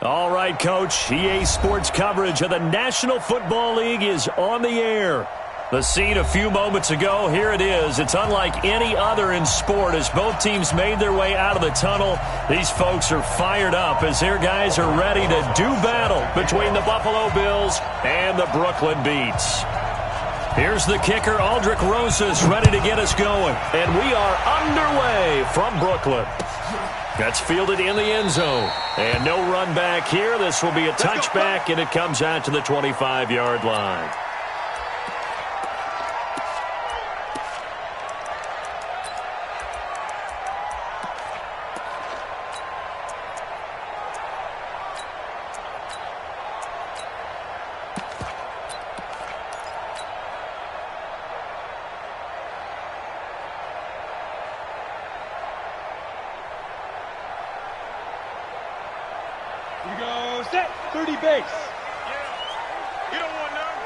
All right, Coach. EA Sports coverage of the National Football League is on the air. The scene a few moments ago, here it is. It's unlike any other in sport as both teams made their way out of the tunnel. These folks are fired up as their guys are ready to do battle between the Buffalo Bills and the Brooklyn Beats. Here's the kicker, Aldrich Rosas, ready to get us going. And we are underway from Brooklyn. That's fielded in the end zone. And no run back here. This will be a touchback, and it comes out to the 25-yard line. You go set, 30 base. Yeah. You don't want none.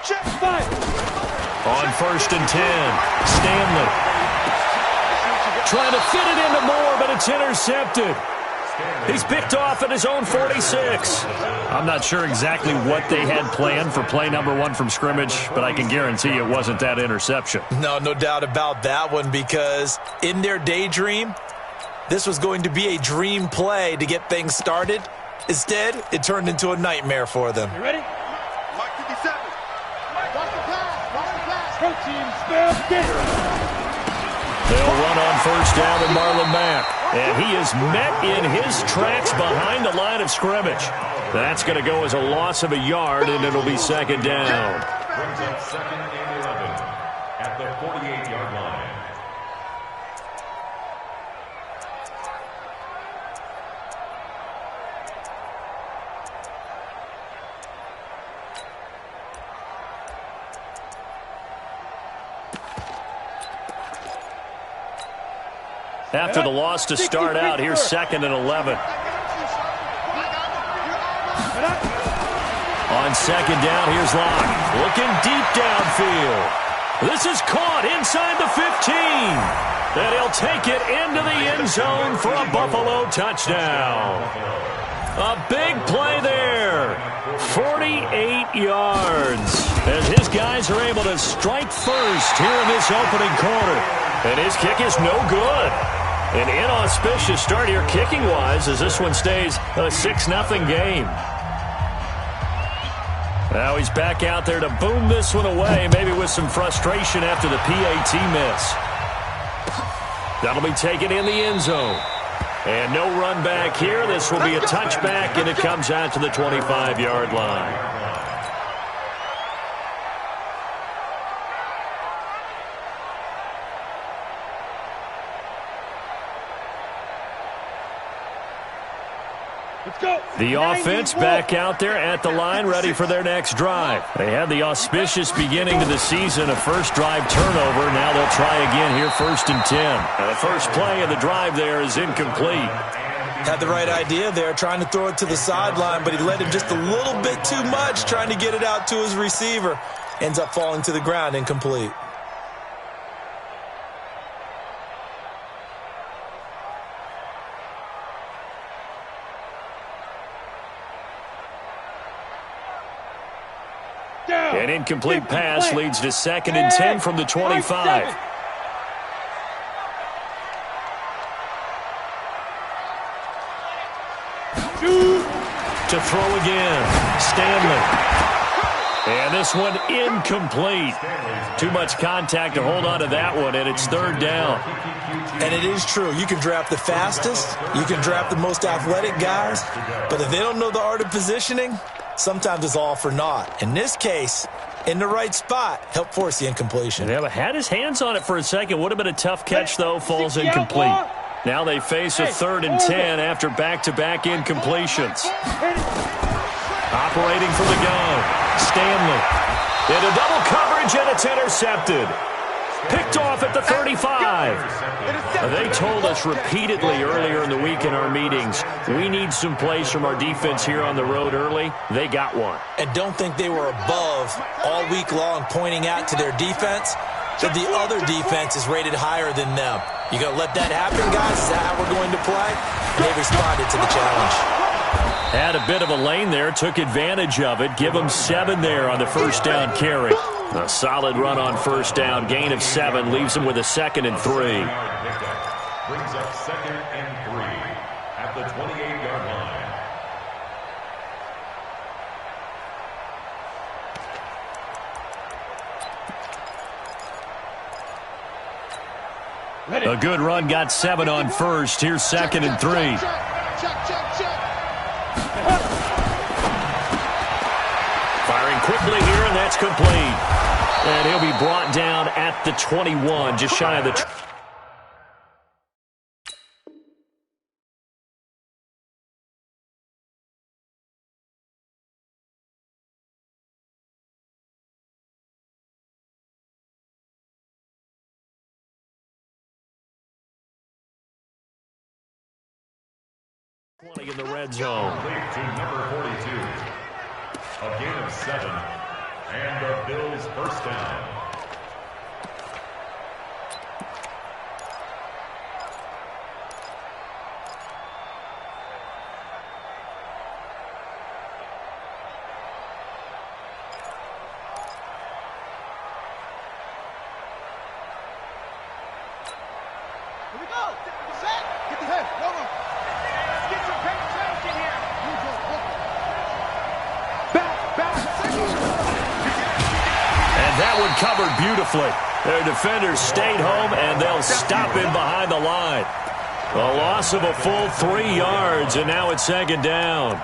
Check 5. On 1st and 10, Stanley. Trying to fit it into Moore, but it's intercepted. He's picked off at his own 46. I'm not sure exactly what they had planned for play number 1 from scrimmage, but I can guarantee it wasn't that interception. No doubt about that one, because in their daydream, this was going to be a dream play to get things started. Instead, it turned into a nightmare for them. You ready? Mike 57. Watch the pass. Pro team spell, get it. They'll run on 1st down with Marlon Mack. And he is met in his tracks behind the line of scrimmage. That's going to go as a loss of a yard, and it'll be 2nd down. Brings up 2nd and 11 at the 48-yard line. After the loss to start out, here's 2nd and 11. On 2nd down, here's Locke. Looking deep downfield. This is caught inside the 15. And he'll take it into the end zone for a Buffalo touchdown. A big play there. 48 yards. As his guys are able to strike first here in this opening quarter. And his kick is no good. An inauspicious start here kicking-wise as this one stays a 6-0 game. Now he's back out there to boom this one away, maybe with some frustration after the PAT miss. That'll be taken in the end zone. And no run back here. This will be a touchback, and it comes out to the 25-yard line. The offense back out there at the line, ready for their next drive. They had the auspicious beginning to the season, a first drive turnover. Now they'll try again here, 1st and 10. Now the first play of the drive there is incomplete. Had the right idea there, trying to throw it to the sideline, but he led him just a little bit too much, trying to get it out to his receiver. Ends up falling to the ground, incomplete. An incomplete pass leads to 2nd and 10 from the 25. To throw again, Stanley. And this one incomplete. Too much contact to hold on to that one, and it's 3rd down. And it is true. You can draft the fastest. You can draft the most athletic guys. But if they don't know the art of positioning, sometimes it's all for naught. In this case, in the right spot, helped force the incompletion. Yeah, but had his hands on it for a second. Would have been a tough catch, though. Falls incomplete. Now they face a 3rd and 10 after back-to-back incompletions. Operating from the gun, Stanley. Into double coverage, and it's intercepted. Picked off at the 35. They told us repeatedly earlier in the week in our meetings, we need some plays from our defense here on the road early. They got one. And don't think they were above all week long pointing out to their defense that the other defense is rated higher than them. You going to let that happen, guys? Is that how we're going to play? And they responded to the challenge. Had a bit of a lane there, took advantage of it. Give him 7 there on the first down carry. A solid run on first down. Gain of 7 leaves him with a 2nd and 3. Brings up 2nd and 3 at the 28-yard line. A good run, got 7 on first. Here's 2nd and 3. Firing quickly here, and that's complete. And he'll be brought down at the 21, just shy of the... in the red zone. To number 42. A gain of 7. And the Bills first down. Here we go. Set. Get the head. No run. Get some penetration here. And that one covered beautifully. Their defenders stayed home, and they'll stop him behind the line. A loss of a full 3 yards, and now it's 2nd down.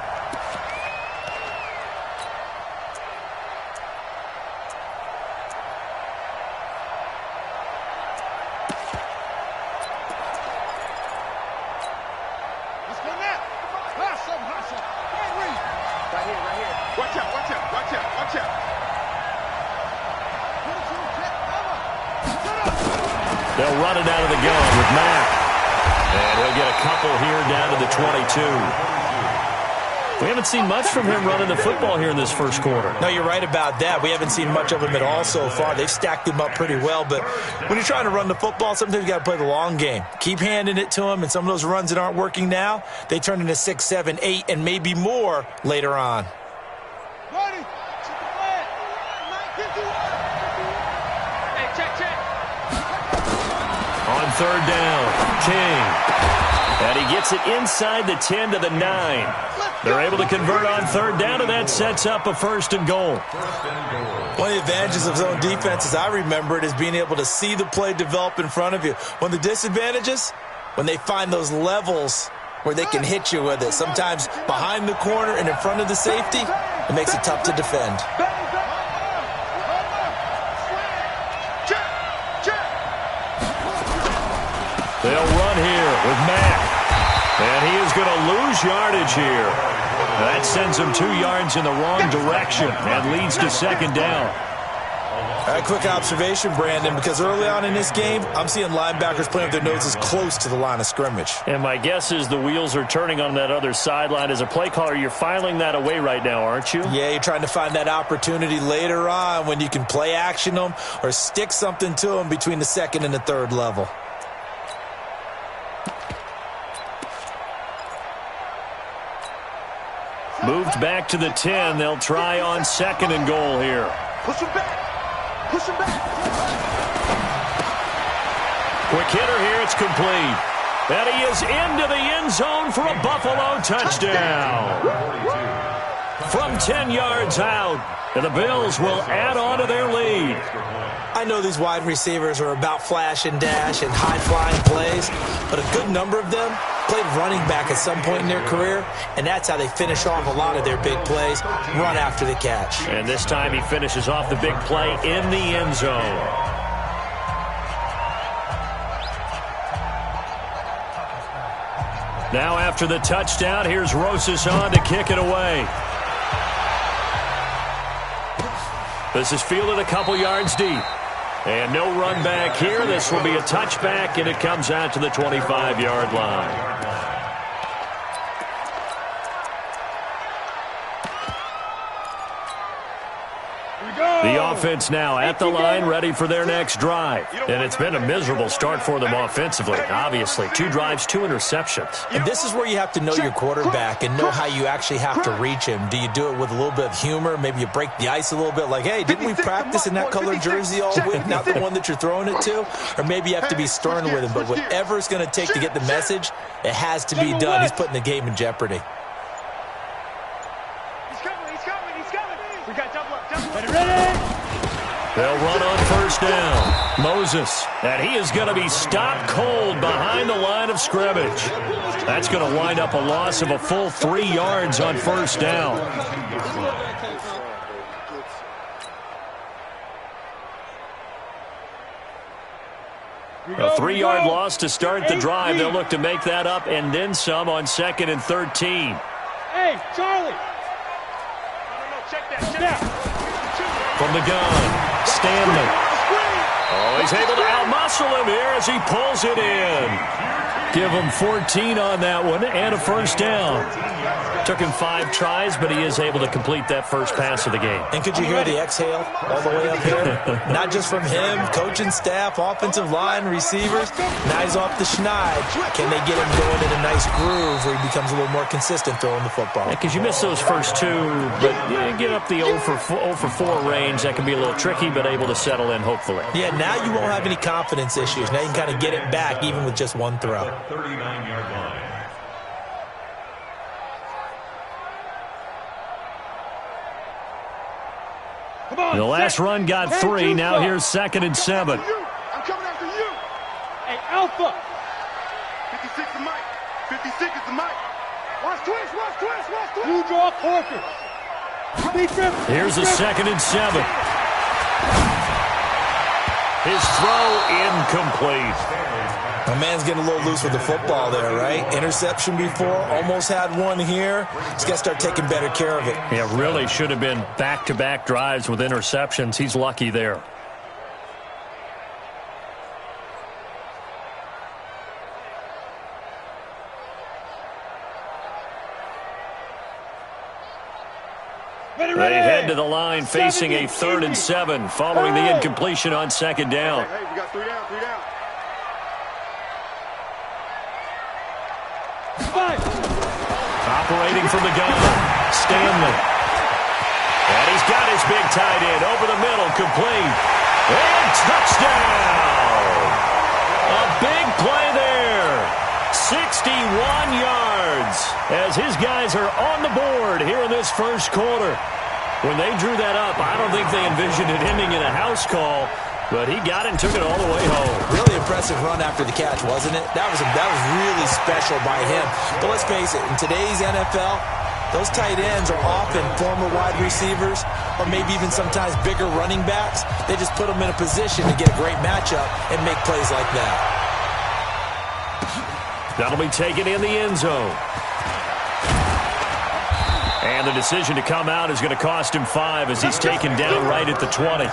They'll run it out of the gun with Mack. And he'll get a couple here down to the 22. We haven't seen much from him running the football here in this first quarter. No, you're right about that. We haven't seen much of him at all so far. They've stacked him up pretty well. But when you're trying to run the football, sometimes you got to play the long game. Keep handing it to him, and some of those runs that aren't working now, they turn into 6, 7, 8, and maybe more later on. Ready. Check the flag. 951. Hey, check. On 3rd down, King. And he gets it inside the 10 to the 9. They're able to convert on 3rd down, and that sets up a 1st and goal. One of the advantages of zone defense, as I remember it, is being able to see the play develop in front of you. One of the disadvantages, when they find those levels where they can hit you with it, sometimes behind the corner and in front of the safety, it makes it tough to defend. They'll run here with Mack. And he is going to lose yardage here. That sends him 2 yards in the wrong direction and leads to 2nd down. A quick observation, Brandon, because early on in this game, I'm seeing linebackers playing with their noses close to the line of scrimmage. And my guess is the wheels are turning on that other sideline. As a play caller, you're filing that away right now, aren't you? Yeah, you're trying to find that opportunity later on when you can play action them or stick something to them between the 2nd and the 3rd level. Moved back to the 10. They'll try on 2nd and goal here. Push him back. Push him back. Quick hitter here. It's complete. And he is into the end zone for a Buffalo touchdown. From 10 yards out, and the Bills will add on to their lead. I know these wide receivers are about flash and dash and high-flying plays, but a good number of them played running back at some point in their career, and that's how they finish off a lot of their big plays, run after the catch. And this time he finishes off the big play in the end zone. Now after the touchdown, here's Rosas on to kick it away. This is fielded a couple yards deep. And no run back here. This will be a touchback, and it comes out to the 25-yard line. The offense now at the line, ready for their next drive. And it's been a miserable start for them offensively, obviously. 2 drives, 2 interceptions. And this is where you have to know your quarterback and know how you actually have to reach him. Do you do it with a little bit of humor? Maybe you break the ice a little bit, like, hey, didn't we practice in that colored jersey all week, not the one that you're throwing it to? Or maybe you have to be stern with him. But whatever it's going to take to get the message, it has to be done. He's putting the game in jeopardy. They'll run on first down. Moses, and he is going to be stopped cold behind the line of scrimmage. That's going to wind up a loss of a full 3 yards on first down. A 3-yard loss to start the drive. They'll look to make that up and then some on 2nd and 13. Hey, Charlie. Check that. From the gun. Stanley. Oh, he's able to outmuscle him here as he pulls it in. Give him 14 on that one and a first down. Took him 5 tries, but he is able to complete that first pass of the game. And could you hear the exhale all the way up here? Not just from him, coaching staff, offensive line, receivers. Now he's off the schneid. Can they get him going in a nice groove where he becomes a little more consistent throwing the football? Because you miss those first 2, but you get up the 0 for 4 range. That can be a little tricky, but able to settle in, hopefully. Yeah, now you won't have any confidence issues. Now you can kind of get it back even with just 1 throw. 39-yard line. The last run got 3. Now here's 2nd and 7. I'm coming after you. Hey, Alpha. 56 is Mike. 56 is the Mike. Watch twist. You draw Corker. Here's a 2nd and 7. His throw incomplete. My man's getting a little loose with the football there, right? Interception before, almost had one here. He's got to start taking better care of it. Yeah, really should have been back-to-back drives with interceptions. He's lucky there. They head to the line facing a 3rd and 7 following the incompletion on 2nd down. Hey, we got 3 down. Operating from the gun, Stanley. And he's got his big tight end over the middle, complete. And touchdown! A big play there. 61 yards as his guys are on the board here in this first quarter. When they drew that up, I don't think they envisioned it ending in a house call, but he got it and took it all the way home. Really impressive run after the catch, wasn't it? That was really special by him. But let's face it, in today's NFL, those tight ends are often former wide receivers or maybe even sometimes bigger running backs. They just put them in a position to get a great matchup and make plays like that. That'll be taken in the end zone. And the decision to come out is going to cost him 5 as he's taken down right at the 20.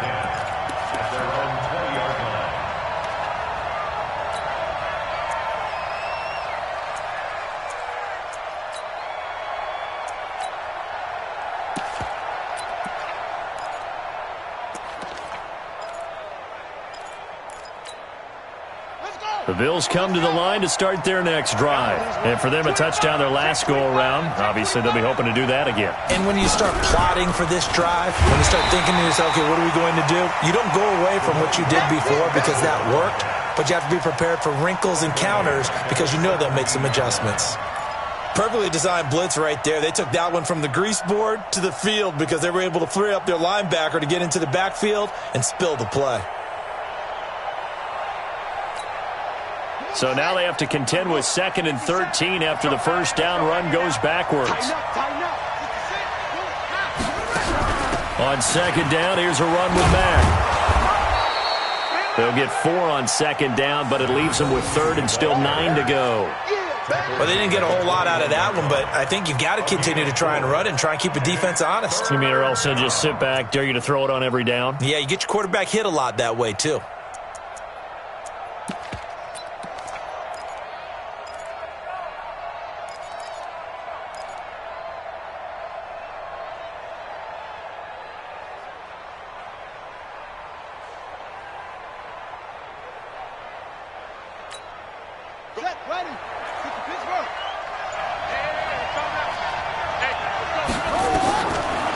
The Bills come to the line to start their next drive. And for them, a touchdown their last go-around. Obviously, they'll be hoping to do that again. And when you start plotting for this drive, when you start thinking to yourself, okay, what are we going to do? You don't go away from what you did before because that worked, but you have to be prepared for wrinkles and counters because you know they'll make some adjustments. Perfectly designed blitz right there. They took that one from the grease board to the field because they were able to free up their linebacker to get into the backfield and spill the play. So now they have to contend with 2nd and 13 after the first down run goes backwards. On 2nd down, here's a run with Mack. They'll get 4 on 2nd down, but it leaves them with 3rd and still 9 to go. Well, they didn't get a whole lot out of that one, but I think you've got to continue to try and run and try and keep the defense honest. You mean or else they'll just sit back, dare you to throw it on every down? Yeah, you get your quarterback hit a lot that way, too.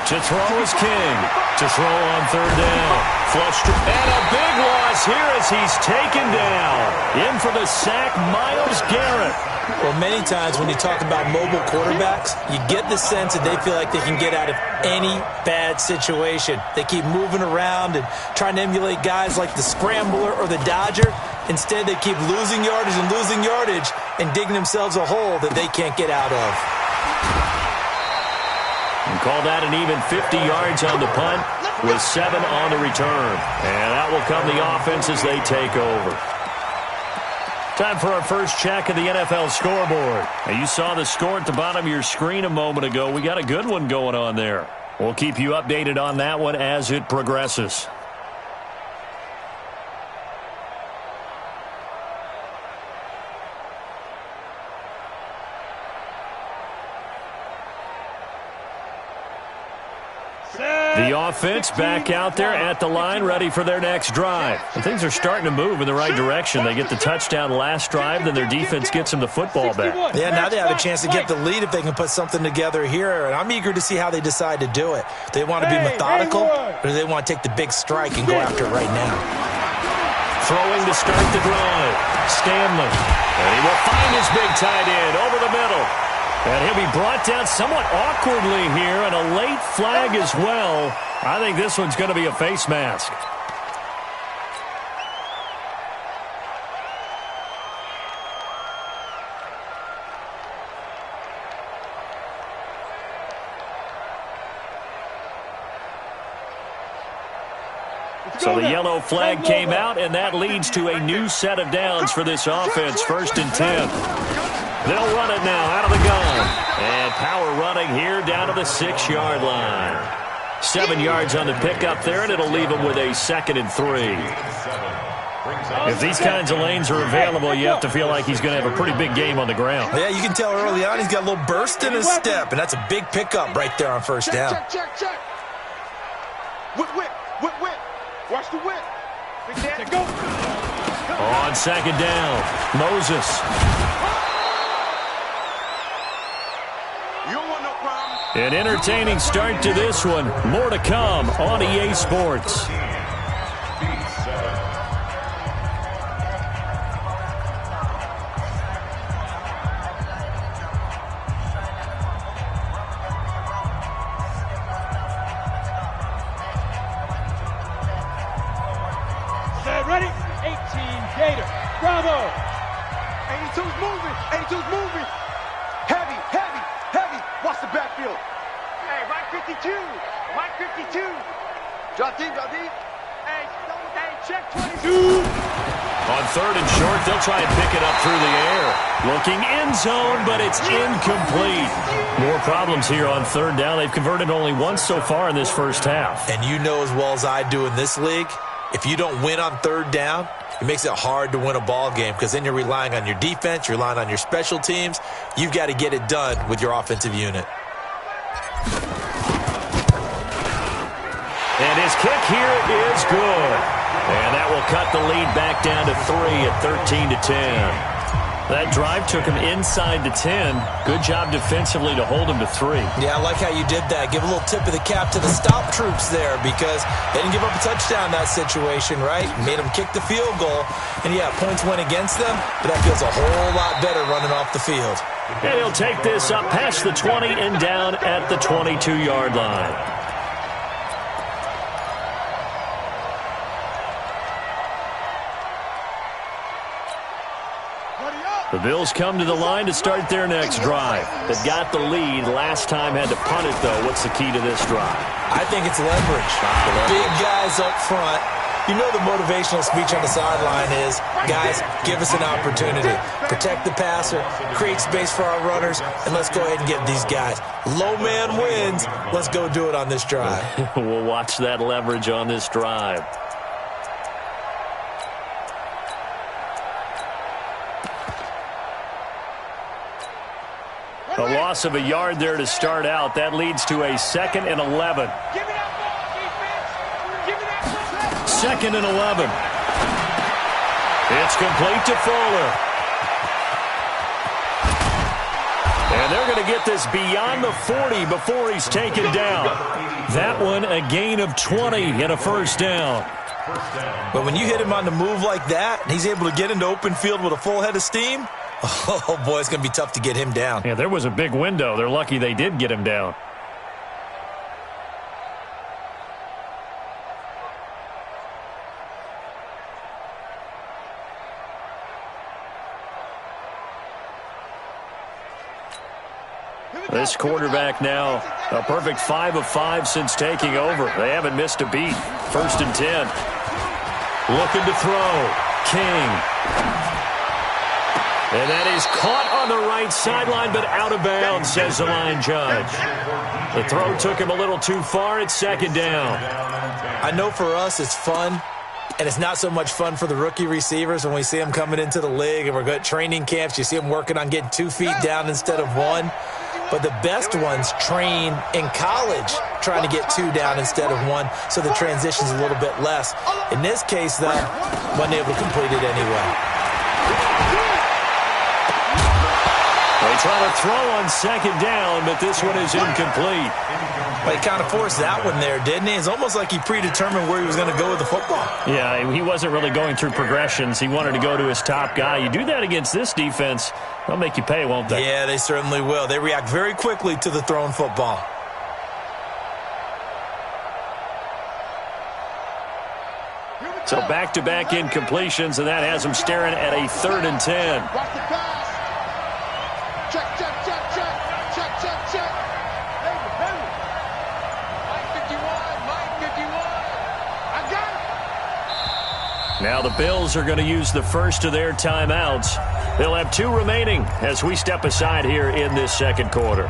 To throw is King. To throw on third down. Flushed. And a big loss here as he's taken down. In for the sack, Myles Garrett. Well, many times when you talk about mobile quarterbacks, you get the sense that they feel like they can get out of any bad situation. They keep moving around and trying to emulate guys like the Scrambler or the Dodger. Instead, they keep losing yardage and digging themselves a hole that they can't get out of. And call that an even 50 yards on the punt with 7 on the return. And that will come the offense as they take over. Time for our first check of the NFL scoreboard. Now, you saw the score at the bottom of your screen a moment ago. We got a good one going on there. We'll keep you updated on that one as it progresses. The offense back out there at the line, ready for their next drive. And things are starting to move in the right direction. They get the touchdown last drive, then their defense gets them the football back. Yeah, now they have a chance to get the lead if they can put something together here. And I'm eager to see how they decide to do it. Do they want to be methodical, or do they want to take the big strike and go after it right now? Throwing to start the drive. Stanley. And he will find his big tight end over the middle. And he'll be brought down somewhat awkwardly here, and a late flag as well. I think this one's going to be a face mask. So the yellow flag came out, and that leads to a new set of downs for this offense, 1st and 10. They'll run it now out of the gun. And power running here down to the 6-yard line. 7 yards on the pickup there, and it'll leave them with a 2nd and 3. If these kinds of lanes are available, you have to feel like he's going to have a pretty big game on the ground. Yeah, you can tell early on he's got a little burst in his step, and that's a big pickup right there on 1st down. Check. Whip. Watch the whip. Go. On 2nd down, Moses. An entertaining start to this one. More to come on EA Sports. Ready? 18 Gator. Bravo. 82's moving. Heavy. Watch the backfield. Hey, right 52. Drop deep. Hey, check 22. On 3rd and short, they'll try and pick it up through the air. Looking end zone, but it's incomplete. More problems here on 3rd down. They've converted only once so far in this first half. And you know as well as I do in this league, if you don't win on 3rd down, it makes it hard to win a ball game because then you're relying on your defense, you're relying on your special teams. You've got to get it done with your offensive unit. And his kick here is good. And that will cut the lead back down to 3 at 13-10. That drive took him inside the 10. Good job defensively to hold him to 3. Yeah, I like how you did that. Give a little tip of the cap to the stop troops there because they didn't give up a touchdown in that situation, right? Made them kick the field goal. And, yeah, points went against them, but that feels a whole lot better running off the field. And he'll take this up past the 20 and down at the 22-yard line. The Bills come to the line to start their next drive. They've got the lead. Last time had to punt it, though. What's the key to this drive? I think it's leverage. Big guys up front. You know the motivational speech on the sideline is, guys, give us an opportunity. Protect the passer, create space for our runners, and let's go ahead and get these guys. Low man wins. Let's go do it on this drive. We'll watch that leverage on this drive. A loss of a yard there to start out. That leads to a 2nd and 11. 2nd and 11. It's complete to Fuller. And they're going to get this beyond the 40 before he's taken down. That one a gain of 20 and a first down. But when you hit him on the move like that, and he's able to get into open field with a full head of steam, oh, boy, it's going to be tough to get him down. Yeah, there was a big window. They're lucky they did get him down. This quarterback now a perfect 5 of 5 since taking over. They haven't missed a beat. 1st and 10. Looking to throw. King. And that is caught on the right sideline, but out of bounds, says the line judge. The throw took him a little too far. It's 2nd down. I know for us it's fun, and it's not so much fun for the rookie receivers when we see them coming into the league and we're good training camps. You see them working on getting 2 feet down instead of 1. But the best ones train in college trying to get 2 down instead of 1, so the transition's a little bit less. In this case, though, wasn't able to complete it anyway. They try to throw on 2nd down, but this one is incomplete. Well, he kind of forced that one there, didn't he? It's almost like he predetermined where he was going to go with the football. Yeah, he wasn't really going through progressions. He wanted to go to his top guy. You do that against this defense, they'll make you pay, won't they? Yeah, they certainly will. They react very quickly to the thrown football. So back-to-back incompletions, and that has him staring at a 3rd and 10. Watch the pass. Check, check, check, check. Check, check, check. Hey, Mike 51, Mike 51. I got it. Now the Bills are going to use the first of their timeouts. They'll have 2 remaining as we step aside here in this 2nd quarter.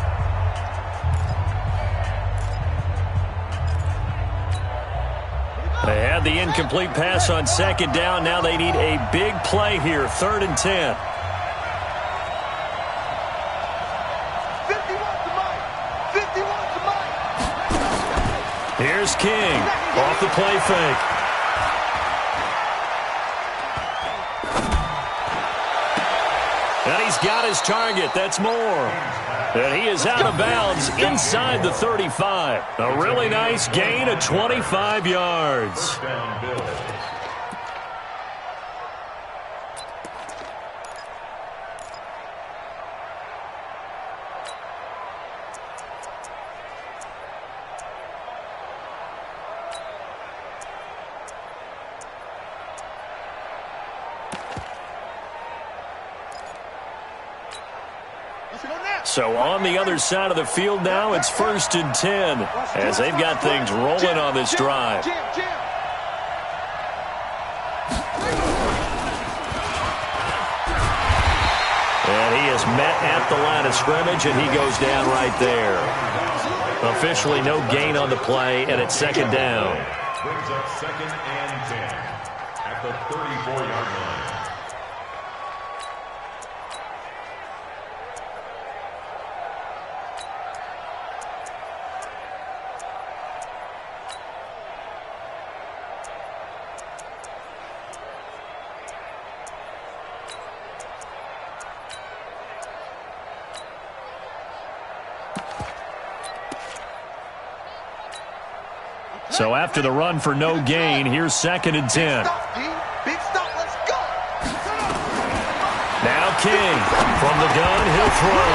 They had the incomplete pass on 2nd down. Now they need a big play here, 3rd and 10. 51 to Mike. 51 to Mike. Here's King off the play fake. And he's got his target. That's more. And he is out of bounds inside the 35. A really nice gain of 25 yards. So on the other side of the field now, it's 1st and 10 as they've got things rolling on this drive. And he is met at the line of scrimmage, and he goes down right there. Officially no gain on the play, and it's 2nd down. Brings up 2nd and 10 at the 34-yard line. So after the run for no gain, here's 2nd and 10. Big stop, let's go. Now King from the gun, he'll throw.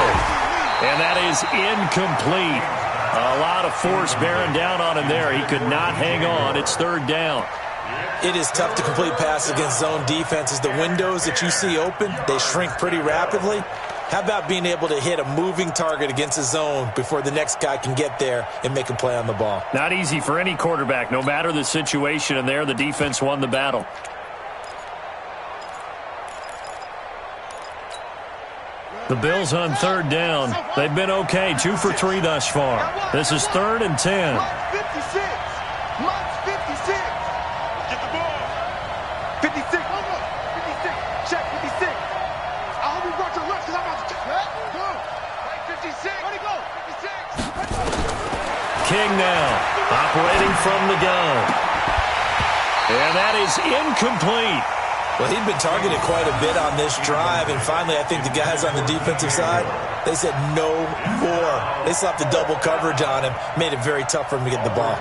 And that is incomplete. A lot of force bearing down on him there. He could not hang on. It's 3rd down. It is tough to complete passes against zone defenses. The windows that you see open, they shrink pretty rapidly. How about being able to hit a moving target against a zone before the next guy can get there and make a play on the ball? Not easy for any quarterback, no matter the situation, and there the defense won the battle. The Bills on 3rd down. They've been okay, 2 for 3 thus far. This is 3rd and 10. Mike 56. Mike 56. Get the ball. 56. 56. Check 56. I hope you brought your lunch because I'm about to check. Mike 56. Where'd he go? 56. King now operating from the gun. And that is incomplete. Well, he'd been targeted quite a bit on this drive, and finally I think the guys on the defensive side, they said no more. They slapped the double coverage on him, made it very tough for him to get the ball.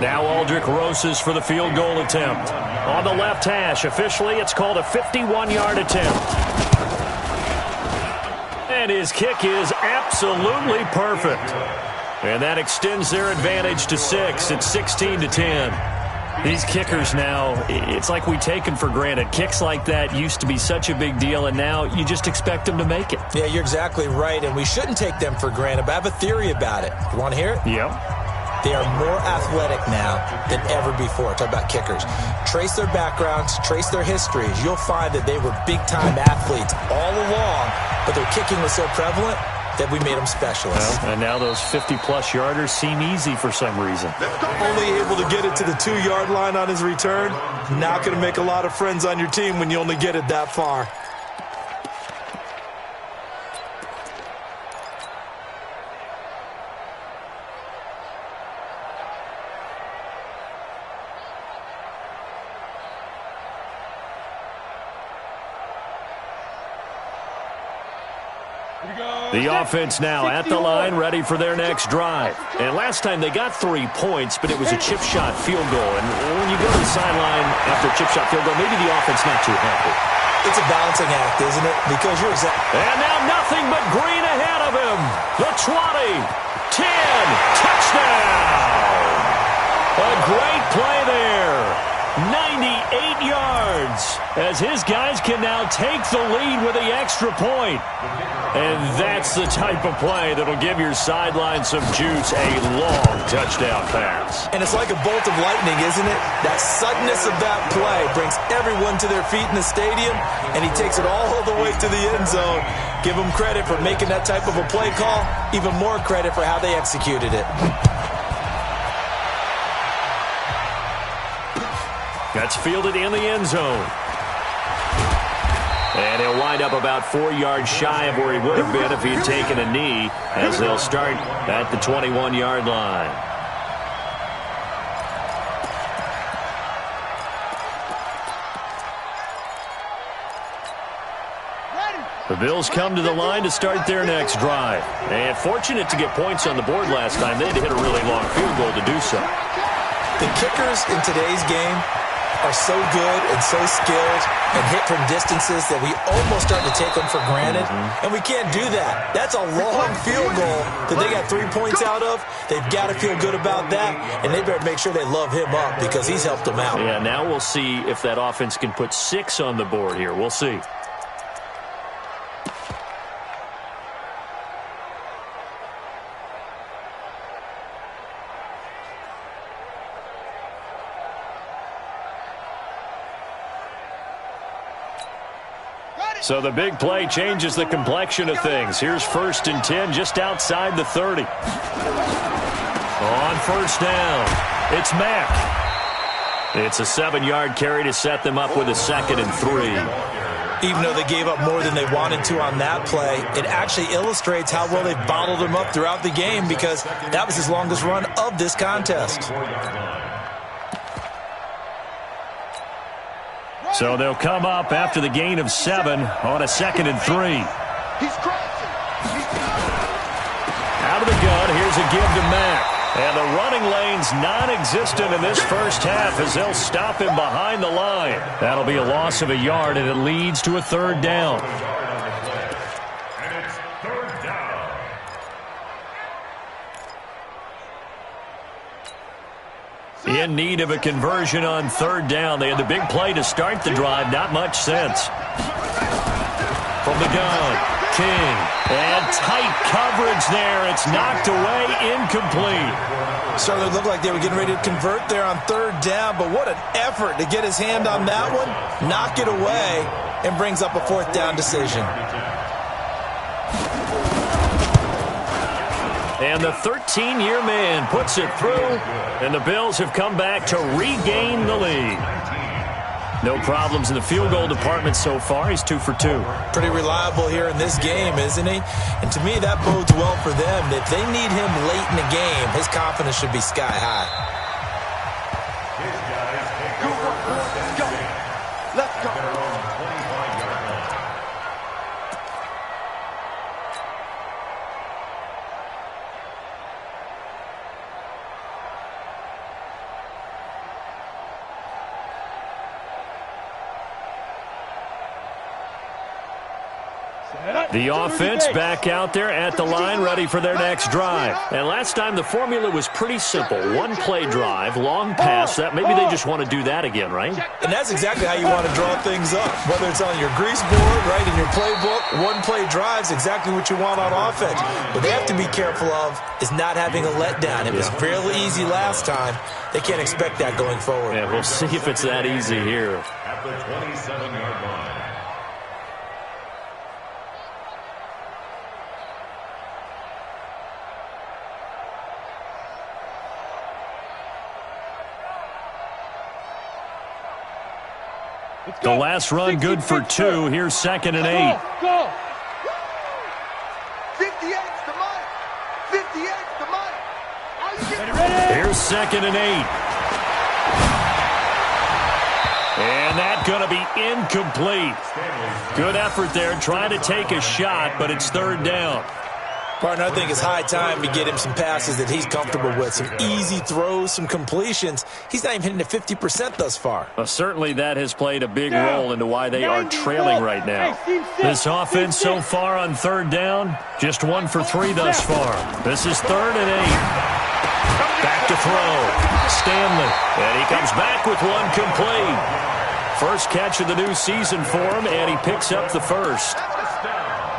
Now Aldrich Rosas for the field goal attempt. On the left hash, officially it's called a 51-yard attempt. And his kick is absolutely perfect. And that extends their advantage to 6. It's 16-10. These kickers now, it's like we take them for granted. Kicks like that used to be such a big deal, and now you just expect them to make it. Yeah, you're exactly right, and we shouldn't take them for granted, but I have a theory about it. You want to hear it? Yep. They are more athletic now than ever before. Talk about kickers. Trace their backgrounds, trace their histories. You'll find that they were big-time athletes all along, but their kicking was so prevalent that we made them specialists. Well, and now those 50-plus yarders seem easy for some reason. Only able to get it to the 2-yard line on his return. Not going to make a lot of friends on your team when you only get it that far. The offense now at the line, ready for their next drive. And last time they got 3 points, but it was a chip shot field goal. And when you go to the sideline after a chip shot field goal, maybe the offense not too happy. It's a balancing act, isn't it? Because you're exactly... And now nothing but green ahead of him. The 20, 10, touchdown. A great play there. 98 yards as his guys can now take the lead with the extra point. And that's the type of play that'll give your sideline some juice, a long touchdown pass. And it's like a bolt of lightning, isn't it? That suddenness of that play brings everyone to their feet in the stadium, and he takes it all the way to the end zone. Give him credit for making that type of a play call, even more credit for how they executed it. That's fielded in the end zone. And he'll wind up about 4 yards shy of where he would have been if he had taken a knee, as they'll start at the 21-yard line. The Bills come to the line to start their next drive. And fortunate to get points on the board last time. They had to hit a really long field goal to do so. The kickers in today's game are so good and so skilled and hit from distances that we almost start to take them for granted. And we can't do that. That's a long field goal that they got 3 points out of. They've got to feel good about that, and they better make sure they love him up because he's helped them out. Yeah, now we'll see if that offense can put 6 on the board here. We'll see. So the big play changes the complexion of things. Here's 1st and 10 just outside the 30. On first down, it's Mack. It's a 7-yard carry to set them up with a 2nd and 3. Even though they gave up more than they wanted to on that play, it actually illustrates how well they've bottled him up throughout the game because that was his longest run of this contest. So they'll come up after the gain of 7 on a 2nd and 3. Out of the gun, here's a give to Mack. And the running lane's non-existent in this first half as they'll stop him behind the line. That'll be a loss of a yard, and it leads to a 3rd down. And it's 3rd down. In need of a conversion on 3rd down. They had the big play to start the drive. Not much sense. From the gun, King. And tight coverage there. It's knocked away, incomplete. Started to look like they were getting ready to convert there on 3rd down, but what an effort to get his hand on that one, knock it away, and brings up a 4th down decision. And the 13-year man puts it through, and the Bills have come back to regain the lead. No problems in the field goal department so far. He's 2 for 2. Pretty reliable here in this game, isn't he? And to me, that bodes well for them. If they need him late in the game, his confidence should be sky high. Let's go. The offense back out there at the line, ready for their next drive. And last time the formula was pretty simple. One play drive, long pass. That maybe they just want to do that again, right? And that's exactly how you want to draw things up. Whether it's on your grease board, right, in your playbook, one play drive's exactly what you want on offense. What they have to be careful of is not having a letdown. It was fairly easy last time. They can't expect that going forward. Yeah, we'll see if it's that easy here. At the 27-yard line. The last run good for 2. Here's 2nd and 8. Go. 58's the money. 58's the money. Are you getting ready? Here's 2nd and 8. And that's going to be incomplete. Good effort there, trying to take a shot, but it's 3rd down. Partner, I think it's high time to get him some passes that he's comfortable with. Some easy throws, some completions. He's not even hitting the 50% thus far. Well, certainly that has played a big role into why they are trailing right now. This offense so far on 3rd down, just 1 for 3 thus far. This is 3rd and 8. Back to throw. Stanley. And he comes back with one complete. First catch of the new season for him, and he picks up the first.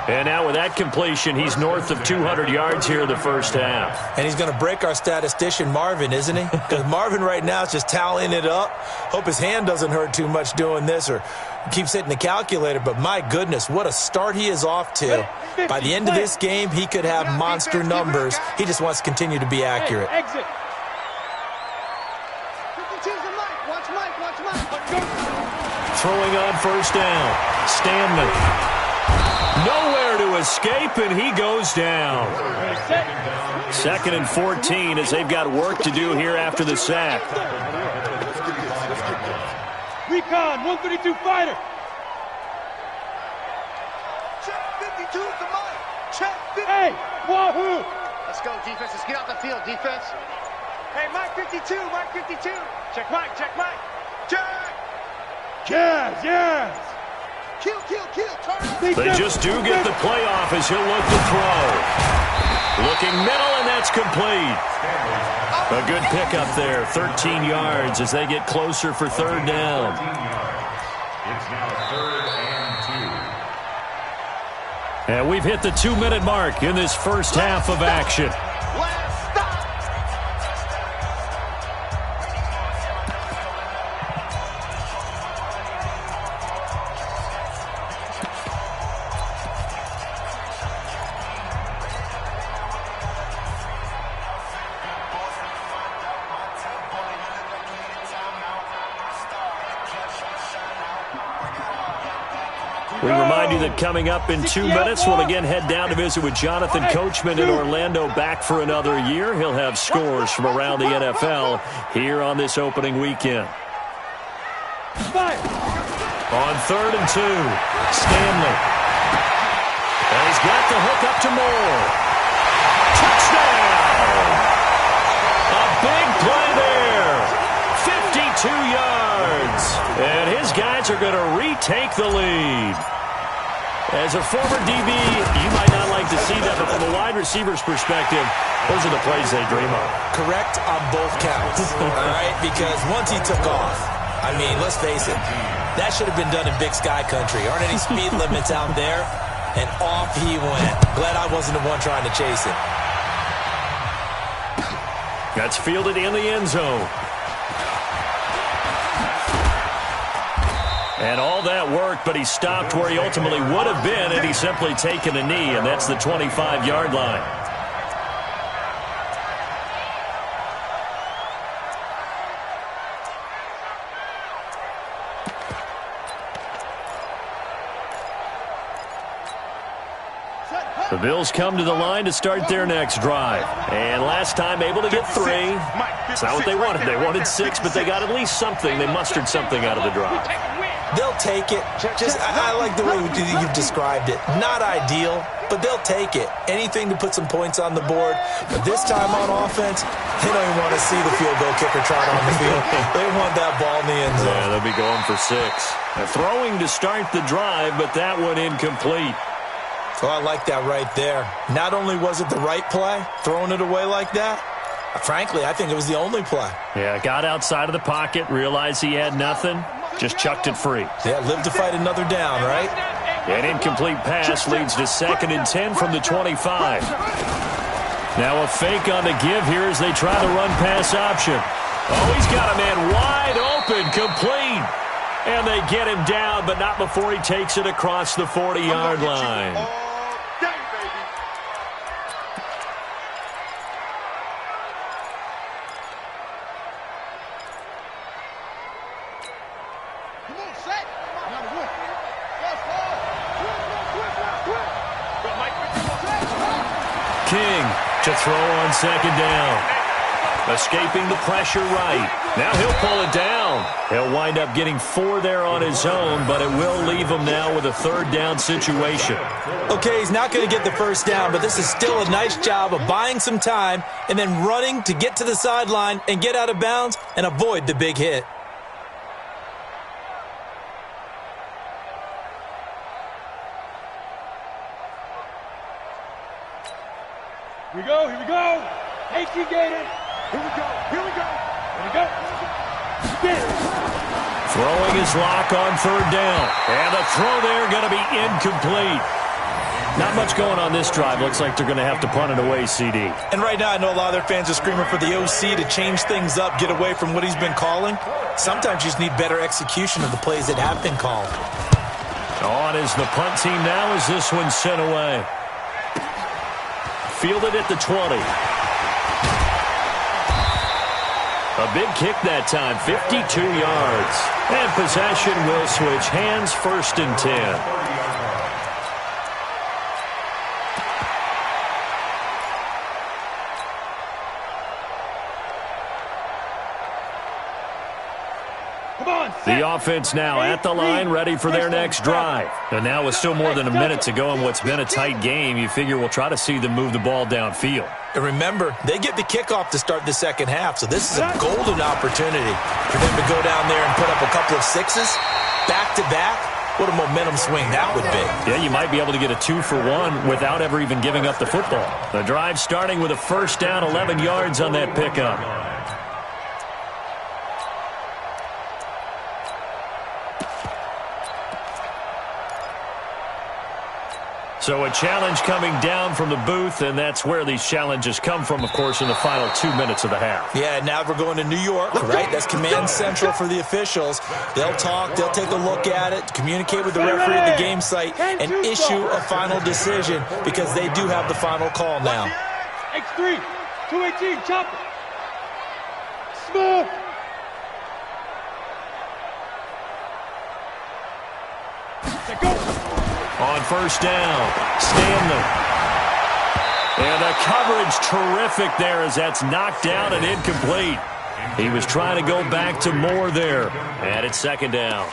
And now with that completion, he's north of 200 yards here in the first half. And he's going to break our statistician, Marvin, isn't he? Because Marvin right now is just tallying it up. Hope his hand doesn't hurt too much doing this or keeps hitting the calculator. But my goodness, what a start he is off to. By the end of this game, he could have monster numbers. He just wants to continue to be accurate. Exit. Throwing on first down. Stanley. Nowhere to escape, and he goes down. 2nd and 14 as they've got work to do here after the sack. Recon, 132 fighter. Check 52 is the money. Check 50. Hey, wahoo. Let's go, defense. Let's get off the field, defense. Hey, Mike 52, Mike 52. Check Mike, check Mike. Check. Yes. Kill. They just do get the playoff as he'll look to throw. Looking middle, and that's complete. A good pickup there, 13 yards as they get closer for 3rd down. It's now 3rd and 2. And we've hit the 2-minute mark in this first half of action. Last stop. We remind you that coming up in 2 minutes, we'll again head down to visit with Jonathan Coachman in Orlando, back for another year. He'll have scores from around the NFL here on this opening weekend. On 3rd and 2, Stanley. And he's got the hook up to Moore. Touchdown! A big play there. 52 yards. And his guys are going to retake the lead. As a former DB, you might not like to see that, but from a wide receiver's perspective, those are the plays they dream of. Correct on both counts, all right? Because once he took off, I mean, let's face it, that should have been done in Big Sky Country. Aren't any speed limits out there? And off he went. Glad I wasn't the one trying to chase him. That's fielded in the end zone. And all that work, but he stopped where he ultimately would have been had he simply taken a knee, and that's the 25-yard line. The Bills come to the line to start their next drive. And last time able to get 3. It's not what they wanted. They wanted 6, but they got at least something. They mustered something out of the drive. They'll take it. I like the way you've described it. Not ideal, but they'll take it. Anything to put some points on the board. But this time on offense, they don't even want to see the field goal kicker trot on the field. They want that ball in the end zone. Yeah, they'll be going for 6. They're throwing to start the drive, but that one incomplete. Oh, I like that right there. Not only was it the right play, throwing it away like that, frankly, I think it was the only play. Yeah, got outside of the pocket, realized he had nothing, just chucked it free. Yeah, live to fight another down, right? An incomplete pass leads to 2nd and 10 from the 25. Now a fake on the give here as they try the run-pass option. Oh, he's got a man wide open, complete. And they get him down, but not before he takes it across the 40-yard line. King to throw on 2nd down. Escaping the pressure right. Now he'll pull it down. He'll wind up getting 4 there on his own, but it will leave him now with a 3rd down situation. Okay, he's not going to get the first down, but this is still a nice job of buying some time and then running to get to the sideline and get out of bounds and avoid the big hit. Here we go, here we go. Hey, Gator. Here we go, here we go. Here we go. Get it. Throwing his lock on 3rd down. And the throw there going to be incomplete. Not much going on this drive. Looks like they're going to have to punt it away, CD. And right now I know a lot of their fans are screaming for the OC to change things up, get away from what he's been calling. Sometimes you just need better execution of the plays that have been called. On is the punt team now as this one's sent away. Fielded at the 20. A big kick that time, 52 yards. And possession will switch hands, 1st and 10. The offense now at the line, ready for their next drive. And now with still more than a minute to go in what's been a tight game, you figure we'll try to see them move the ball downfield. And remember, they get the kickoff to start the second half, so this is a golden opportunity for them to go down there and put up a couple of 6s back-to-back. What a momentum swing that would be. Yeah, you might be able to get a 2-for-1 without ever even giving up the football. The drive starting with a 1st down, 11 yards on that pickup. So a challenge coming down from the booth, and that's where these challenges come from, of course, in the final 2 minutes of the half. Yeah, now we're going to New York, right? That's command central for the officials. They'll talk, they'll take a look at it, communicate with the referee at the game site, and issue a final decision because they do have the final call now. X3, 218, chopper. Smooth. Go. On 1st down, Stanley. And the coverage terrific there as that's knocked down and incomplete. He was trying to go back to Moore there. And it's 2nd down.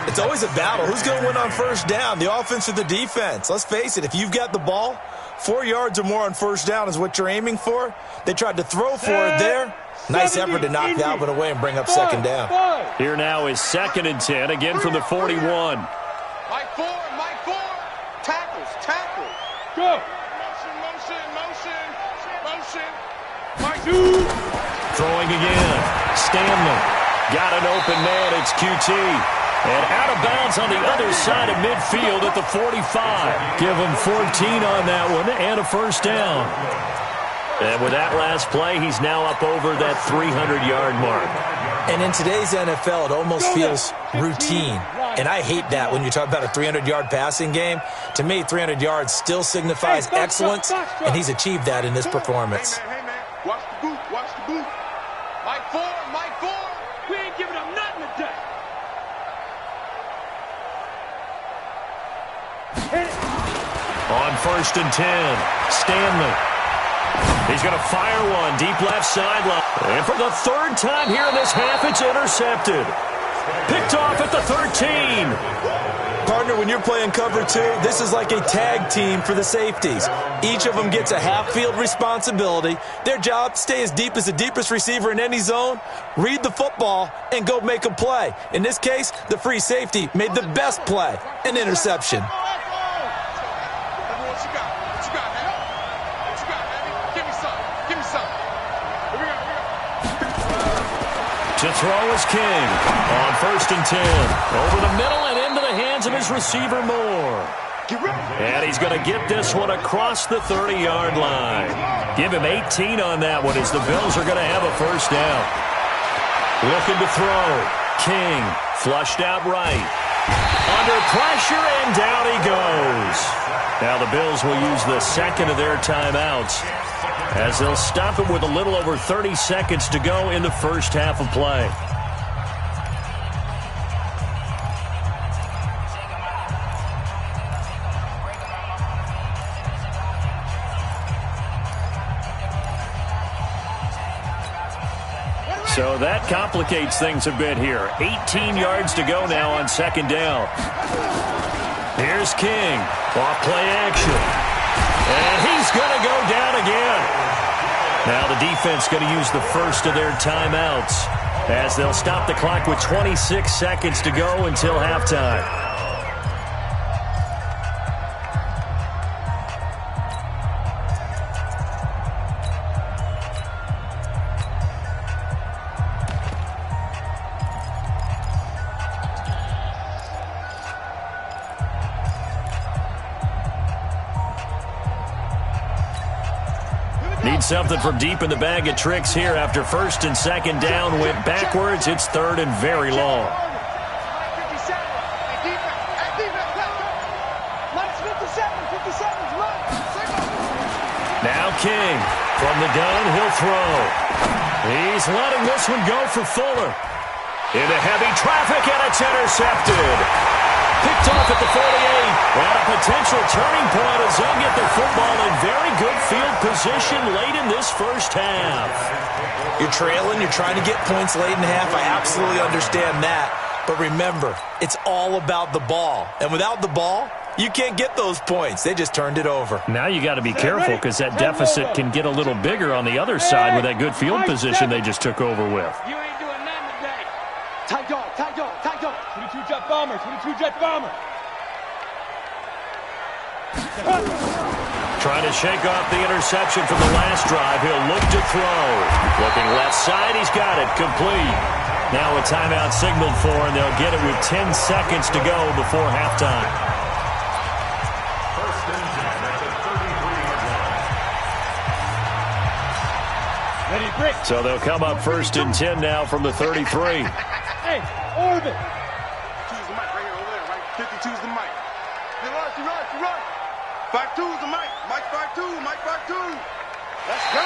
It's always a battle. Who's going to win on 1st down, the offense or the defense? Let's face it, if you've got the ball, 4 yards or more on 1st down is what you're aiming for. They tried to throw for it there. Nice effort to knock that one away and bring up 2nd down. Here now is 2nd and 10, again from the 41. Mike 4. Tackles, tackle. Go. Motion. Mike 2. Throwing again. Stanley. Got an open man. It's QT. And out of bounds on the other side of midfield at the 45. Give him 14 on that one and a 1st down. And with that last play, he's now up over that 300-yard mark. And in today's NFL, it almost feels routine. And I hate that when you talk about a 300-yard passing game. To me, 300 yards still signifies excellence, and he's achieved that in this performance. Hey, man. Watch the boot. Mike 4. We ain't giving up nothing today. Hit it. On 1st and 10, Stanley. He's going to fire one deep left sideline. And for the 3rd time here in this half, it's intercepted. Picked off at the 13. Partner, when you're playing cover 2, this is like a tag team for the safeties. Each of them gets a half-field responsibility. Their job, stay as deep as the deepest receiver in any zone, read the football, and go make a play. In this case, the free safety made the best play, an interception. throw is King on 1st and 10. Over the middle and into the hands of his receiver, Moore. And he's going to get this one across the 30-yard line. Give him 18 on that one as the Bills are going to have a first down. Looking to throw. King flushed out right. Under pressure, and down he goes. Now the Bills will use the second of their timeouts as they'll stop it with a little over 30 seconds to go in the first half of play. So that complicates things a bit here. 18 yards to go now on 2nd down. Here's King. Off play action. And he's going to go down again. Now the defense going to use the first of their timeouts as they'll stop the clock with 26 seconds to go until halftime. Need something from deep in the bag of tricks here after 1st and 2nd down. Went backwards. It's 3rd and very long. Now King from the gun. He'll throw. He's letting this one go for Fuller. Into heavy traffic, and it's intercepted. Picked off at the 48. And a potential turning point as they'll get the football in very good field position late in this first half. You're trailing. You're trying to get points late in the half. I absolutely understand that. But remember, it's all about the ball. And without the ball, you can't get those points. They just turned it over. Now you got to be careful because that deficit can get a little bigger on the other side with that good field position they just took over with. You ain't doing nothing today. Tight dog, tight dog, tight dog. 22 jet bomber, 22 jet bomber. Trying to shake off the interception from the last drive. He'll look to throw. Looking left side. He's got it. Complete. Now a timeout signaled for, and they'll get it with 10 seconds to go before halftime. First and 10 at the 33-yard line. Ready, brick. So they'll come up 1st and 10 now from the 33. Hey, orbit. 52's the mic right here, over there, right? 52's the mic. You're right. 52's the mic. Mike 52, Mike 52. Let's go.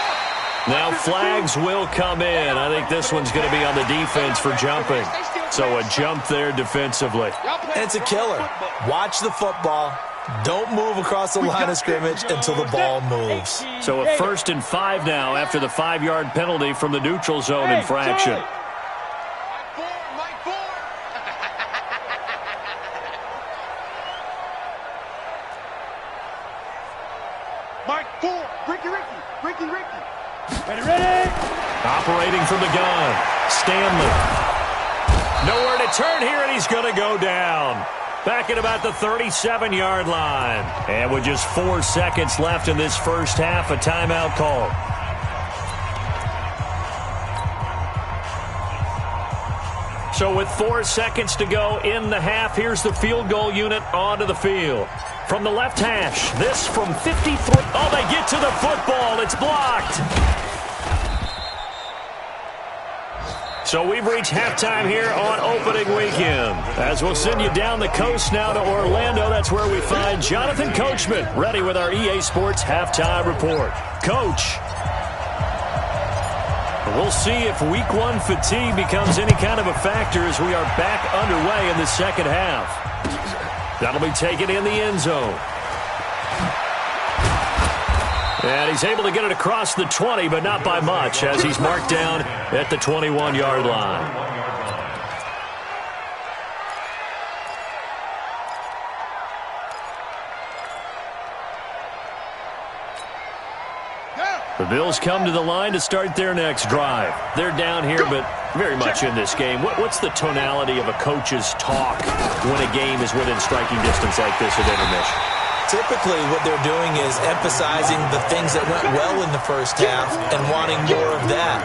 Now flags will come in. I think this one's going to be on the defense for jumping. So a jump there defensively. And it's a killer. Watch the football. Don't move across the line of scrimmage until the ball moves. So a 1st and 5 now after the 5-yard penalty from the neutral zone infraction. Mike 4. Mike 4. Ricky. Ready. Operating from the gun. Stanley. Nowhere to turn here, and he's going to go down. Back at about the 37-yard line. And with just 4 seconds left in this first half, a timeout call. So with 4 seconds to go in the half, here's the field goal unit onto the field. From the left hash, this from 53. Oh, they get to the football. It's blocked. So we've reached halftime here on opening weekend. As we'll send you down the coast now to Orlando, that's where we find Jonathan Coachman, ready with our EA Sports halftime report. Coach, we'll see if week 1 fatigue becomes any kind of a factor as we are back underway in the second half. That'll be taken in the end zone. And he's able to get it across the 20, but not by much, as he's marked down at the 21-yard line. The Bills come to the line to start their next drive. They're down here, but very much in this game. What's the tonality of a coach's talk when a game is within striking distance like this at intermission? Typically, what they're doing is emphasizing the things that went well in the first half and wanting more of that.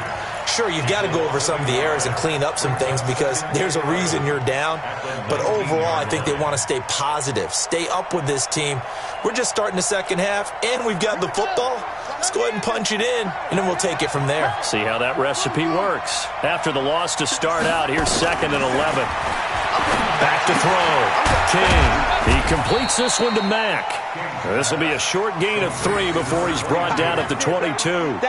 Sure, you've got to go over some of the errors and clean up some things because there's a reason you're down. But overall, I think they want to stay positive, stay up with this team. We're just starting the second half, and we've got the football. Let's go ahead and punch it in, and then we'll take it from there. See how that recipe works. After the loss to start out, here's 2nd and 11. Back to throw. King. He completes this one to Mack. This will be a short gain of 3 before he's brought down at the 22.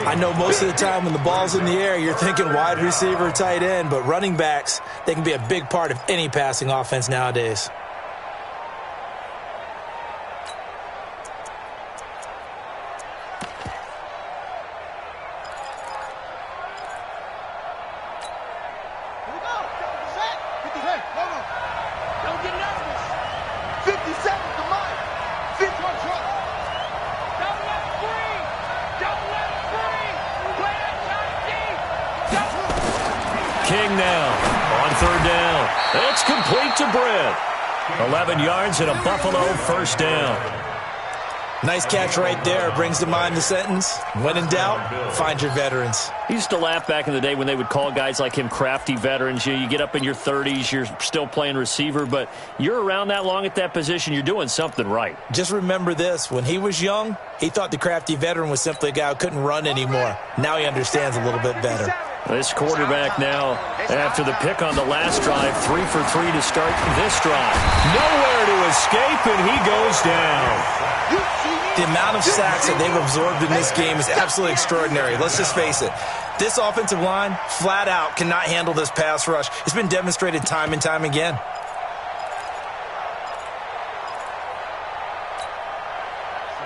I know most of the time when the ball's in the air, you're thinking wide receiver, tight end, but running backs, they can be a big part of any passing offense nowadays. King now on 3rd down. It's complete to Britt. 11 yards and a Buffalo first down. Nice catch right there. Brings to mind the sentence, when in doubt, find your veterans. He used to laugh back in the day when they would call guys like him crafty veterans. You get up in your 30s, you're still playing receiver, but you're around that long at that position, you're doing something right. Just remember this. When he was young, he thought the crafty veteran was simply a guy who couldn't run anymore. Now he understands a little bit better. This quarterback now, after the pick on the last drive, 3 for 3 to start this drive. Nowhere to escape, and he goes down. The amount of sacks that they've absorbed in this game is absolutely extraordinary. Let's just face it. This offensive line, flat out, cannot handle this pass rush. It's been demonstrated time and time again.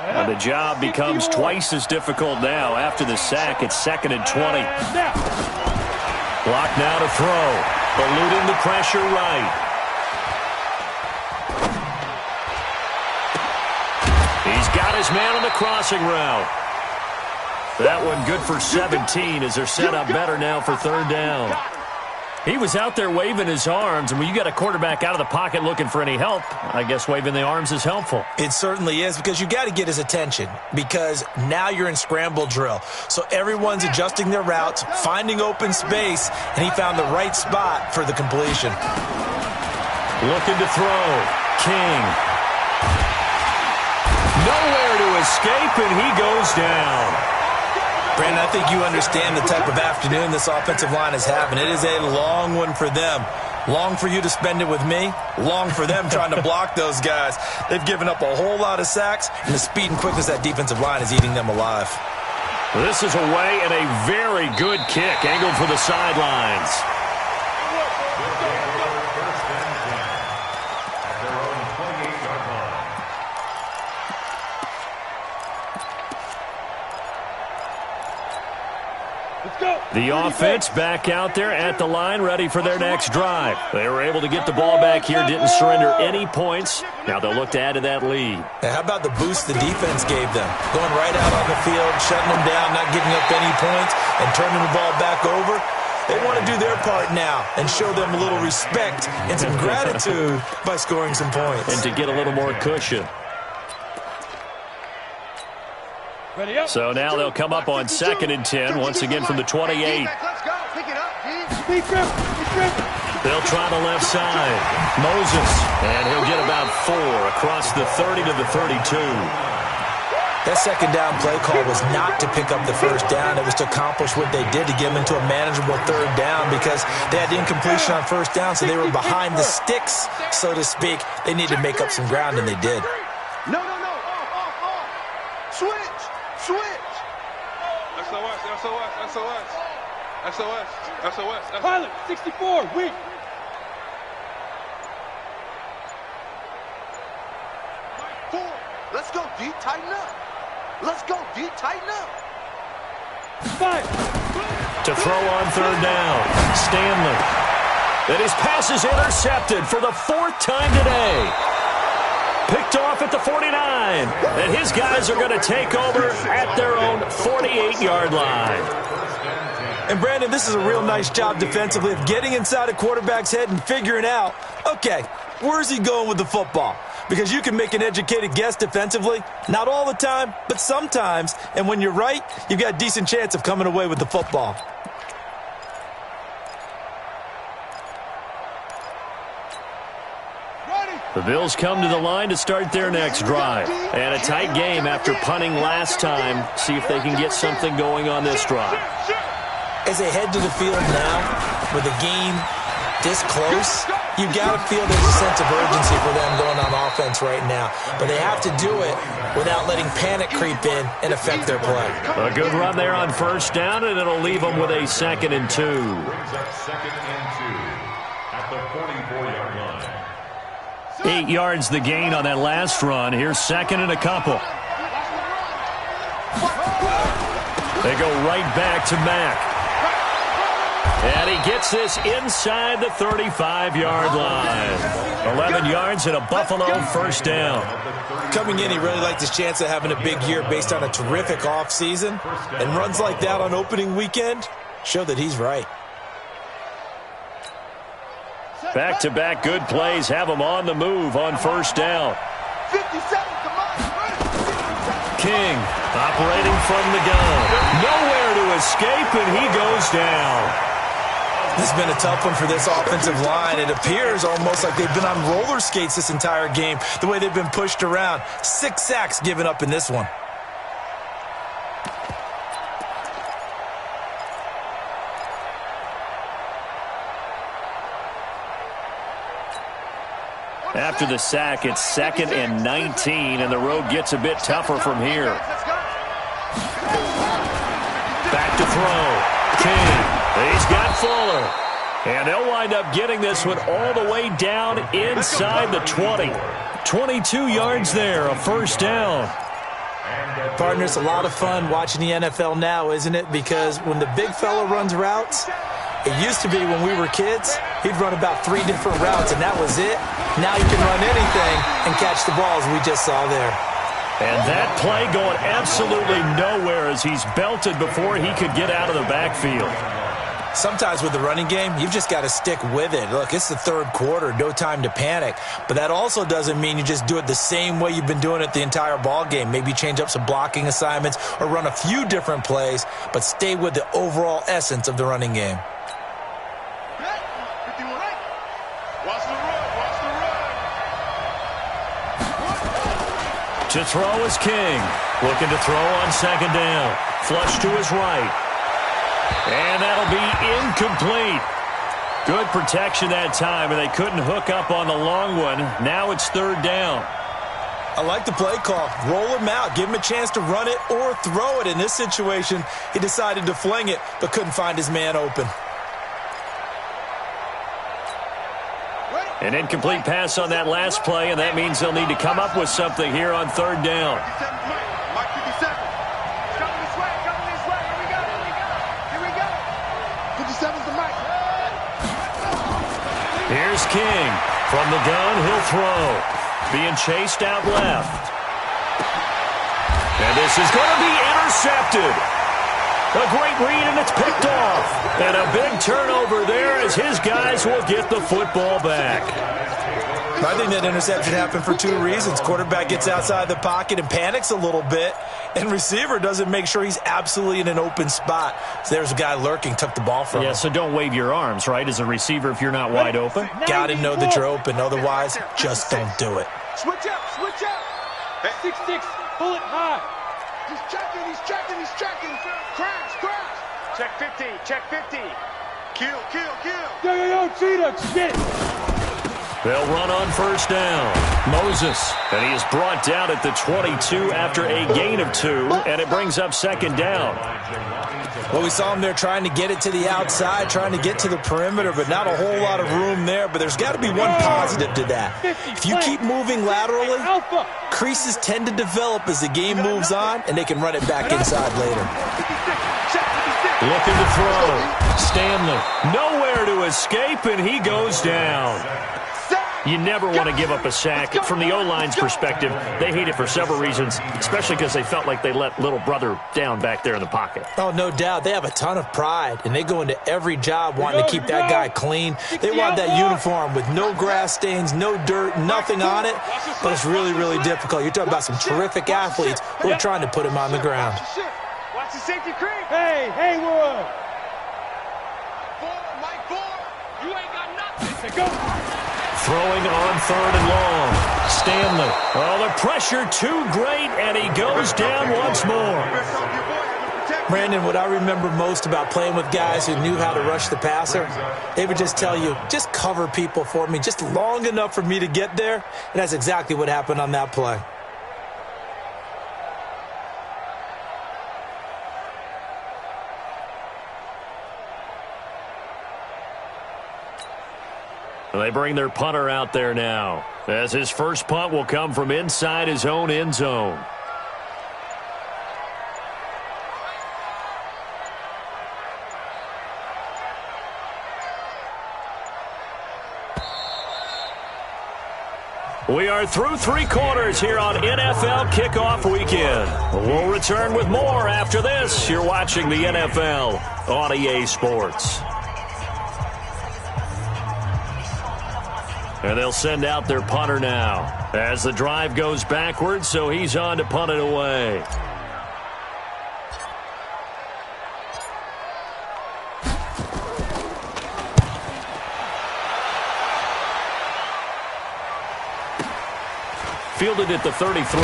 And the job becomes twice as difficult now. After the sack, it's 2nd and 20. Block now to throw. Eluding the pressure right. He's got his man on the crossing route. That one good for 17 as they're set up better now for 3rd down. He was out there waving his arms, and when you got a quarterback out of the pocket looking for any help, I guess waving the arms is helpful. It certainly is, because you got to get his attention, because now you're in scramble drill. So everyone's adjusting their routes, finding open space, and he found the right spot for the completion. Looking to throw. King. Nowhere to escape, and he goes down. Brandon, I think you understand the type of afternoon this offensive line is having. It is a long one for them. Long for you to spend it with me. Long for them trying to block those guys. They've given up a whole lot of sacks, and the speed and quickness of that defensive line is eating them alive. This is away, and a very good kick angled for the sidelines. The offense back out there at the line, ready for their next drive. They were able to get the ball back here, didn't surrender any points. Now they'll look to add to that lead. Now, how about the boost the defense gave them? Going right out on the field, shutting them down, not giving up any points, and turning the ball back over. They want to do their part now and show them a little respect and some gratitude by scoring some points. And to get a little more cushion. So now they'll come up on 2nd and 10, once again from the 28. They'll try the left side. Moses, and he'll get about 4 across the 30 to the 32. That second down play call was not to pick up the first down. It was to accomplish what they did, to get them into a manageable 3rd down, because they had the incompletion on first down, so they were behind the sticks, so to speak. They needed to make up some ground, and they did. No. Off. Switch. SOS. Pilot, 64, weak. Let's go, D. Tighten up. Five. To throw on 3rd down. Stanley. And his pass is intercepted for the 4th time today. Picked off at the 49. And his guys are going to take over at their own 48-yard line. And, Brandon, this is a real nice job defensively of getting inside a quarterback's head and figuring out, okay, where's he going with the football? because you can make an educated guess defensively. Not all the time, but sometimes. And when you're right, you've got a decent chance of coming away with the football. The Bills come to the line to start their next drive. And a tight game after punting last time. See if they can get something going on this drive. As they head to the field now, with the game this close, you got to feel there's a sense of urgency for them going on offense right now. But they have to do it without letting panic creep in and affect their play. A good run there on first down, and it'll leave them with a 2nd and 2. Brings up 2nd and 2 at the 44-yard line. 8 yards the gain on that last run. Here's 2nd and a couple. They go right back to Mack. And he gets this inside the 35-yard line. 11 yards and a Buffalo first down. Coming in, he really liked his chance of having a big year based on a terrific offseason. And runs like that on opening weekend show that he's right. Back-to-back good plays have him on the move on first down. 57, come on. King operating from the gun. Nowhere to escape, and he goes down. This has been a tough one for this offensive line. It appears almost like they've been on roller skates this entire game, the way they've been pushed around. 6 sacks given up in this one. After the sack, it's 2nd and 19, and the road gets a bit tougher from here. Back to throw. King. He's got Fuller. And they'll wind up getting this one all the way down inside the 20. 22 yards there, a first down. Partners, a lot of fun watching the NFL now, isn't it? Because when the big fella runs routes, it used to be when we were kids, he'd run about 3 different routes, and that was it. Now you can run anything and catch the balls we just saw there. And that play going absolutely nowhere as he's belted before he could get out of the backfield. Sometimes with the running game, you've just got to stick with it. Look, it's the 3rd quarter, no time to panic. But that also doesn't mean you just do it the same way you've been doing it the entire ball game. Maybe change up some blocking assignments or run a few different plays, but stay with the overall essence of the running game. To throw is King. Looking to throw on 2nd down. Flush to his right. And that'll be incomplete. Good protection that time, and they couldn't hook up on the long one. Now it's 3rd down. I like the play call. Roll him out. Give him a chance to run it or throw it. In this situation, he decided to fling it, but couldn't find his man open. An incomplete pass on that last play, and that means they'll need to come up with something here on 3rd down. Here's King. From the gun, he'll throw. Being chased out left. And this is going to be intercepted. A great read, and it's picked off. And a big turnover there as his guys will get the football back. I think that interception happened for 2 reasons. Quarterback gets outside the pocket and panics a little bit, and receiver doesn't make sure he's absolutely in an open spot. So there's a guy lurking, took the ball from him. Yeah, so don't wave your arms, right, as a receiver if you're not wide open. Got to know that you're open. Otherwise, just don't do it. Switch up, switch up. 6-6, pull it high. He's checking, he's checking, he's checking. Crash, crash. Check 50, check 50. Kill, kill, kill. Yo, Cheetah, shit. They'll run on first down. Moses, and he is brought down at the 22 after a gain of 2, and it brings up 2nd down. Well, we saw him there trying to get it to the outside, trying to get to the perimeter, but not a whole lot of room there. But there's got to be one positive to that. If you keep moving laterally, creases tend to develop as the game moves on, and they can run it back inside later. Looking to throw. Stanley, nowhere to escape, and he goes down. You never want to give up a sack. From the O-line's perspective, they hate it for several reasons, especially because they felt like they let little brother down back there in the pocket. Oh, no doubt. They have a ton of pride, and they go into every job wanting to keep that guy clean. They want that uniform with no grass stains, no dirt, nothing on it, but it's really, really difficult. You're talking about some terrific athletes who are trying to put him on the ground. Watch the safety creep. Hey, Haywood. Mike Ford. You ain't got nothing. Go. Throwing on 3rd and long. Stanley. Oh, the pressure too great, and he goes down once more. Brandon, what I remember most about playing with guys who knew how to rush the passer, they would just tell you, just cover people for me, just long enough for me to get there. And that's exactly what happened on that play. They bring their punter out there now, as his first punt will come from inside his own end zone. We are through 3 quarters here on NFL Kickoff Weekend. We'll return with more after this. You're watching the NFL on EA Sports. And they'll send out their punter now as the drive goes backwards, so he's on to punt it away. Fielded at the 33.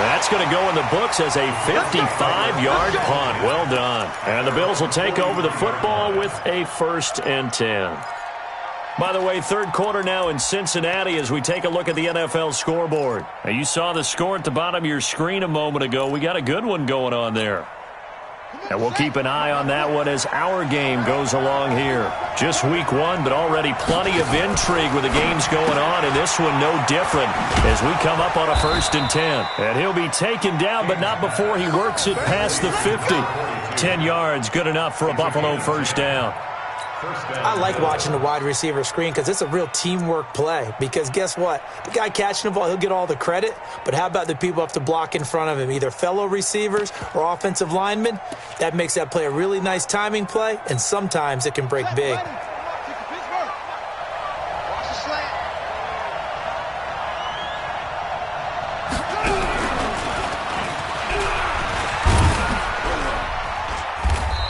That's going to go in the books as a 55-yard punt. Well done. And the Bills will take over the football with a 1st and 10. By the way, 3rd quarter now in Cincinnati as we take a look at the NFL scoreboard. Now, you saw the score at the bottom of your screen a moment ago. We got a good one going on there. And we'll keep an eye on that one as our game goes along here. Just week 1, but already plenty of intrigue with the games going on, and this one no different as we come up on a 1st and 10. And he'll be taken down, but not before he works it past the 50. 10 yards, good enough for a Buffalo 1st down. I like watching the wide receiver screen because it's a real teamwork play. Because guess what? The guy catching the ball, he'll get all the credit. But how about the people up to block in front of him, either fellow receivers or offensive linemen? That makes that play a really nice timing play, and sometimes it can break big.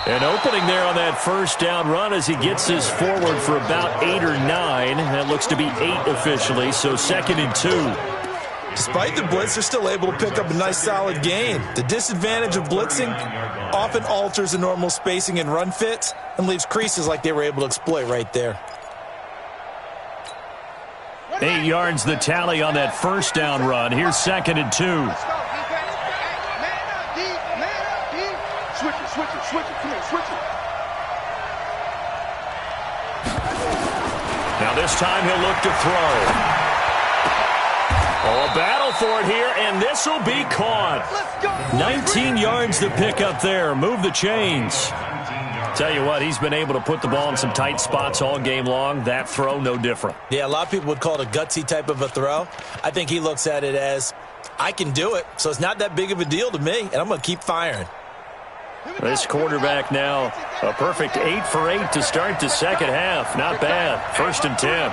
An opening there on that 1st down run as he gets this forward for about 8 or 9. That looks to be 8 officially, so 2nd and 2. Despite the blitz, they're still able to pick up a nice solid gain. The disadvantage of blitzing often alters the normal spacing and run fits and leaves creases like they were able to exploit right there. 8 yards the tally on that 1st down run. Here's 2nd and 2. Switch it. Come here, switch it. Now this time he'll look to throw. Oh, a battle for it here, and this will be caught. 19 yards to pick up there. Move the chains. Tell you what, he's been able to put the ball in some tight spots all game long. That throw, no different. Yeah, a lot of people would call it a gutsy type of a throw. I think he looks at it as, I can do it, so it's not that big of a deal to me, and I'm going to keep firing. This quarterback now, a perfect 8 for 8 to start the 2nd half. Not bad. 1st and 10.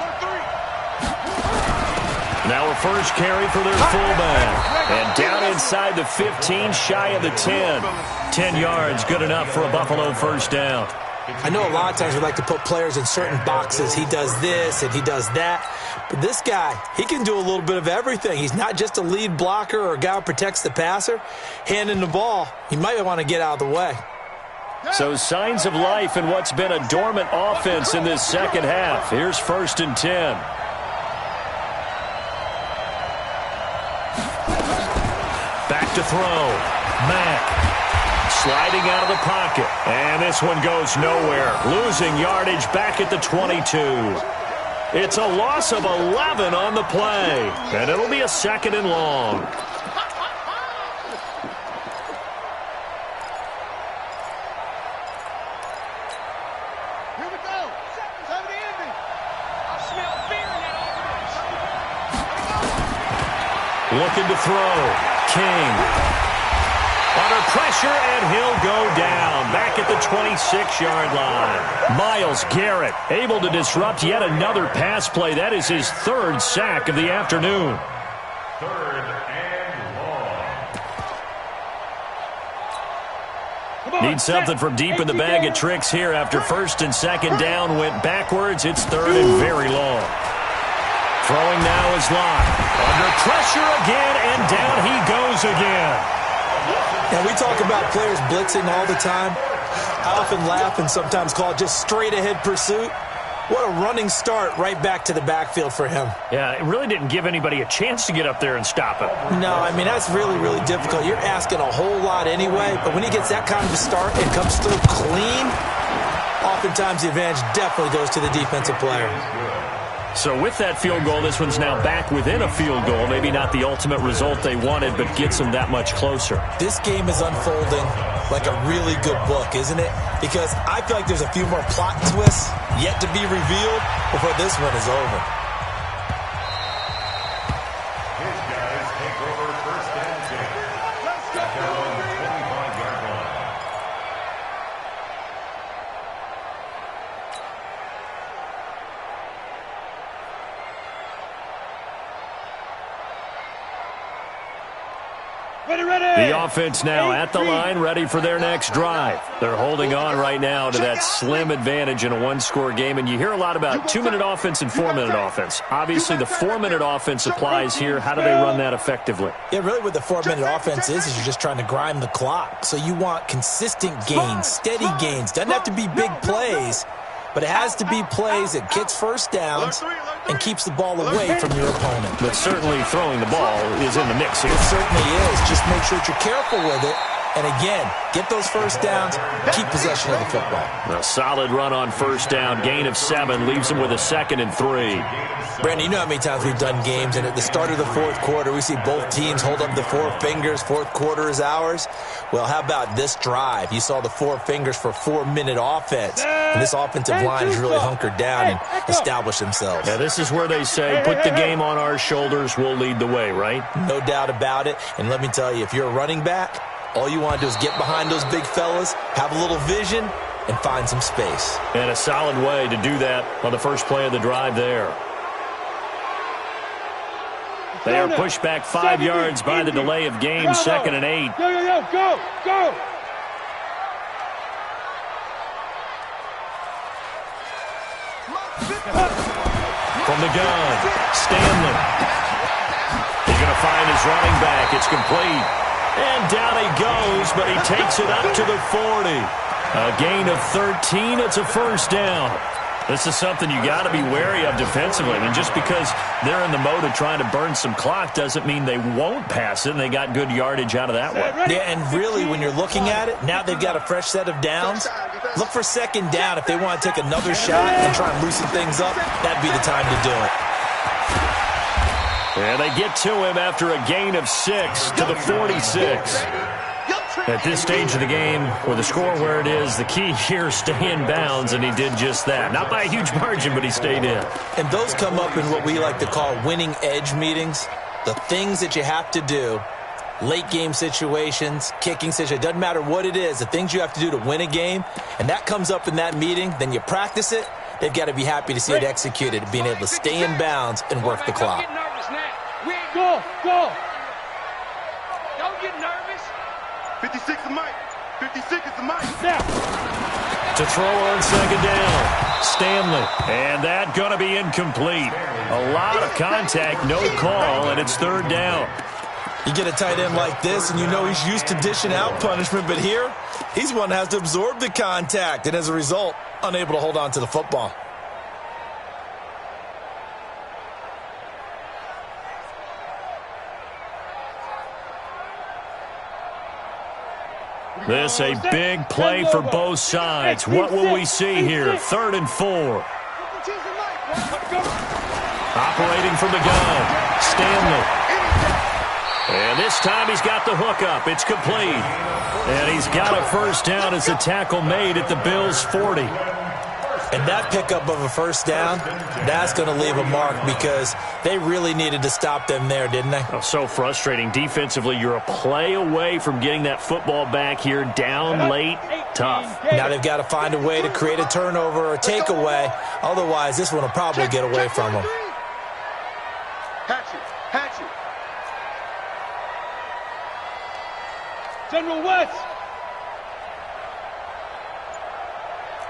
Now a first carry for their fullback. And down inside the 15, shy of the 10. 10 yards, good enough for a Buffalo 1st down. I know a lot of times we like to put players in certain boxes. He does this and he does that. But this guy, he can do a little bit of everything. He's not just a lead blocker or a guy who protects the passer. Handing the ball, he might want to get out of the way. So signs of life in what's been a dormant offense in this 2nd half. Here's 1st and 10. Back to throw. Mack. Sliding out of the pocket. And this one goes nowhere. Losing yardage back at the 22. It's a loss of 11 on the play. And it'll be a 2nd and long. Here we go. 7 to the ending. I smell Looking to throw. King. Under pressure, and he'll go down. Back at the 26-yard line. Myles Garrett able to disrupt yet another pass play. That is his third sack of the afternoon. Third and long. Need something from deep in the bag of tricks here after first and second down went backwards. It's third and very long. Throwing now is Locke. Under pressure again, and down he goes again. And we talk about players blitzing all the time. I often laugh and sometimes call it just straight-ahead pursuit. What a running start right back to the backfield for him. Yeah, it really didn't give anybody a chance to get up there and stop him. No, I mean, that's really, really difficult. You're asking a whole lot anyway, but when he gets that kind of a start and comes through clean, oftentimes the advantage definitely goes to the defensive player. So with that field goal, this one's now back within a field goal. Maybe not the ultimate result they wanted, but gets them that much closer. This game is unfolding like a really good book, isn't it? Because I feel like there's a few more plot twists yet to be revealed before this one is over. His guys take over first and 10. Back down on the 25-yard line. The offense now at the line, ready for their next drive. They're holding on right now to that slim advantage in a one-score game, and you hear a lot about 2-minute offense and 4-minute offense. Obviously, the 4-minute offense applies here. How do they run that effectively? Yeah, really what the 4-minute offense is you're just trying to grind the clock. So you want consistent gains, steady gains. Doesn't have to be big plays, but it has to be plays that gets first downs and keeps the ball away from your opponent. But certainly throwing the ball is in the mix here. It certainly is. Just make sure that you're careful with it. And again, get those first downs, keep possession of the football. A solid run on first down. Gain of 7 leaves them with a 2nd and 3. Brandon, you know how many times we've done games, and at the start of the fourth quarter, we see both teams hold up the 4 fingers. Fourth quarter is ours. Well, how about this drive? You saw the 4 fingers for 4-minute offense. And this offensive line has really hunkered down and established themselves. Yeah, this is where they say, put the game on our shoulders, we'll lead the way, right? No doubt about it. And let me tell you, if you're a running back, all you want to do is get behind those big fellas, have a little vision, and find some space. And a solid way to do that on the first play of the drive there. They are pushed back 5 yards by the delay of game, 2nd and 8. Go! From the gun, Stanley. He's going to find his running back. It's complete. And down he goes, but he takes it up to the 40. A gain of 13. It's a first down. This is something you got to be wary of defensively. I mean, just because they're in the mode of trying to burn some clock doesn't mean they won't pass it, and they got good yardage out of that one. Yeah, and really, when you're looking at it, now they've got a fresh set of downs. Look for second down. If they want to take another shot and try and loosen things up, that'd be the time to do it. And they get to him after a gain of 6 to the 46. At this stage of the game, with the score where it is, the key here, stay in bounds, and he did just that. Not by a huge margin, but he stayed in. And those come up in what we like to call winning edge meetings. The things that you have to do, late game situations, kicking situations, doesn't matter what it is, the things you have to do to win a game, and that comes up in that meeting, then you practice it, they've got to be happy to see it executed, being able to stay in bounds and work the clock. Go! Don't get nervous. 56 is Mike. 56 is the Mike. Now. To throw on second down, Stanley. And that going to be incomplete. A lot of contact, no call, and it's third down. You get a tight end like this, and you know he's used to dishing out punishment, but here, he's one that has to absorb the contact, and as a result, unable to hold on to the football. This a big play for both sides. What will we see here? 3rd and 4. Operating from the gun, Stanley. And this time he's got the hook up. It's complete. And he's got a first down as the tackle made at the Bills' 40. And that pickup of a first down, that's going to leave a mark because they really needed to stop them there, didn't they? Oh, so frustrating. Defensively, you're a play away from getting that football back here. Down late, tough. Now they've got to find a way to create a turnover or a takeaway. Otherwise, this one will probably get away from them. Hatchet. General West.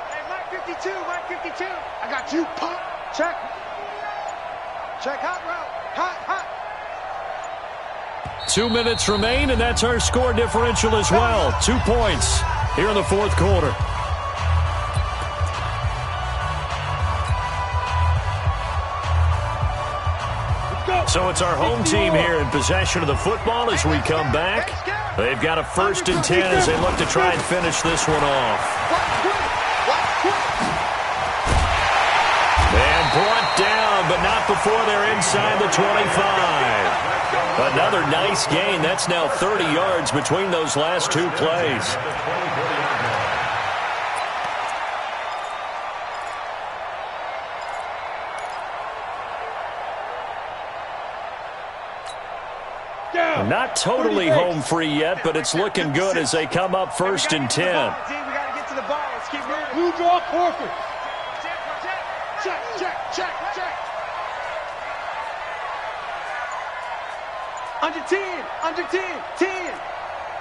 Hey, Mike 52. I got you, pump. Check, hot route. Hot. 2 minutes remain, and that's our score differential as well. 2 points here in the fourth quarter. So it's our home team here in possession of the football as we come back. They've got a 1st and 10 as they look to try and finish this one off. And brought down, but not before they're inside the 25. Another nice gain. That's now 30 yards between those last 2 plays. Not totally home free yet, but it's looking good as they come up 1st and 10. We got to get to the ball. Let's keep moving. Blue draw corker. Check. Under 10. 10.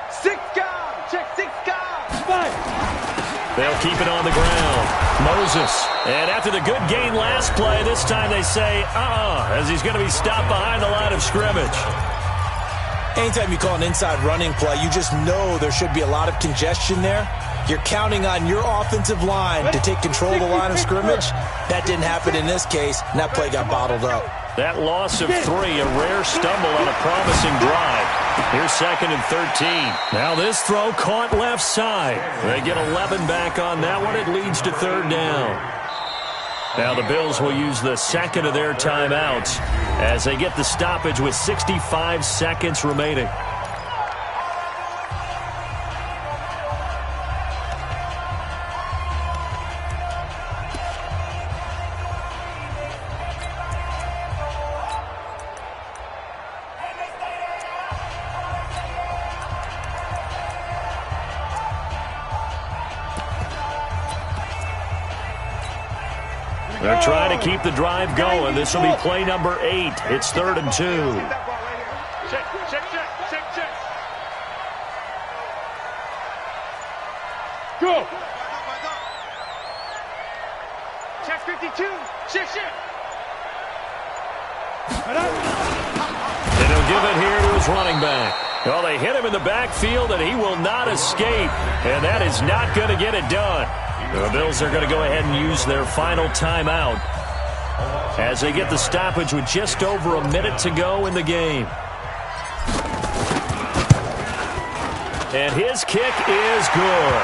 6 guys. Check 6 guys. 5. They'll keep it on the ground. Moses. And after the good gain last play, this time they say, as he's going to be stopped behind the line of scrimmage. Anytime you call an inside running play, you just know there should be a lot of congestion there. You're counting on your offensive line to take control of the line of scrimmage. That didn't happen in this case, and that play got bottled up. That loss of 3, a rare stumble on a promising drive. Here's 2nd and 13. Now this throw caught left side. They get 11 back on that one. It leads to 3rd down. Now the Bills will use the 2nd of their timeouts as they get the stoppage with 65 seconds remaining. They're trying to keep the drive going. This will be play number 8. It's 3rd and 2. Check. Go. Check 52. Shift. And he'll give it here to his running back. Well, they hit him in the backfield, and he will not escape. And that is not going to get it done. The Bills are going to go ahead and use their final timeout as they get the stoppage with just over a minute to go in the game. And his kick is good.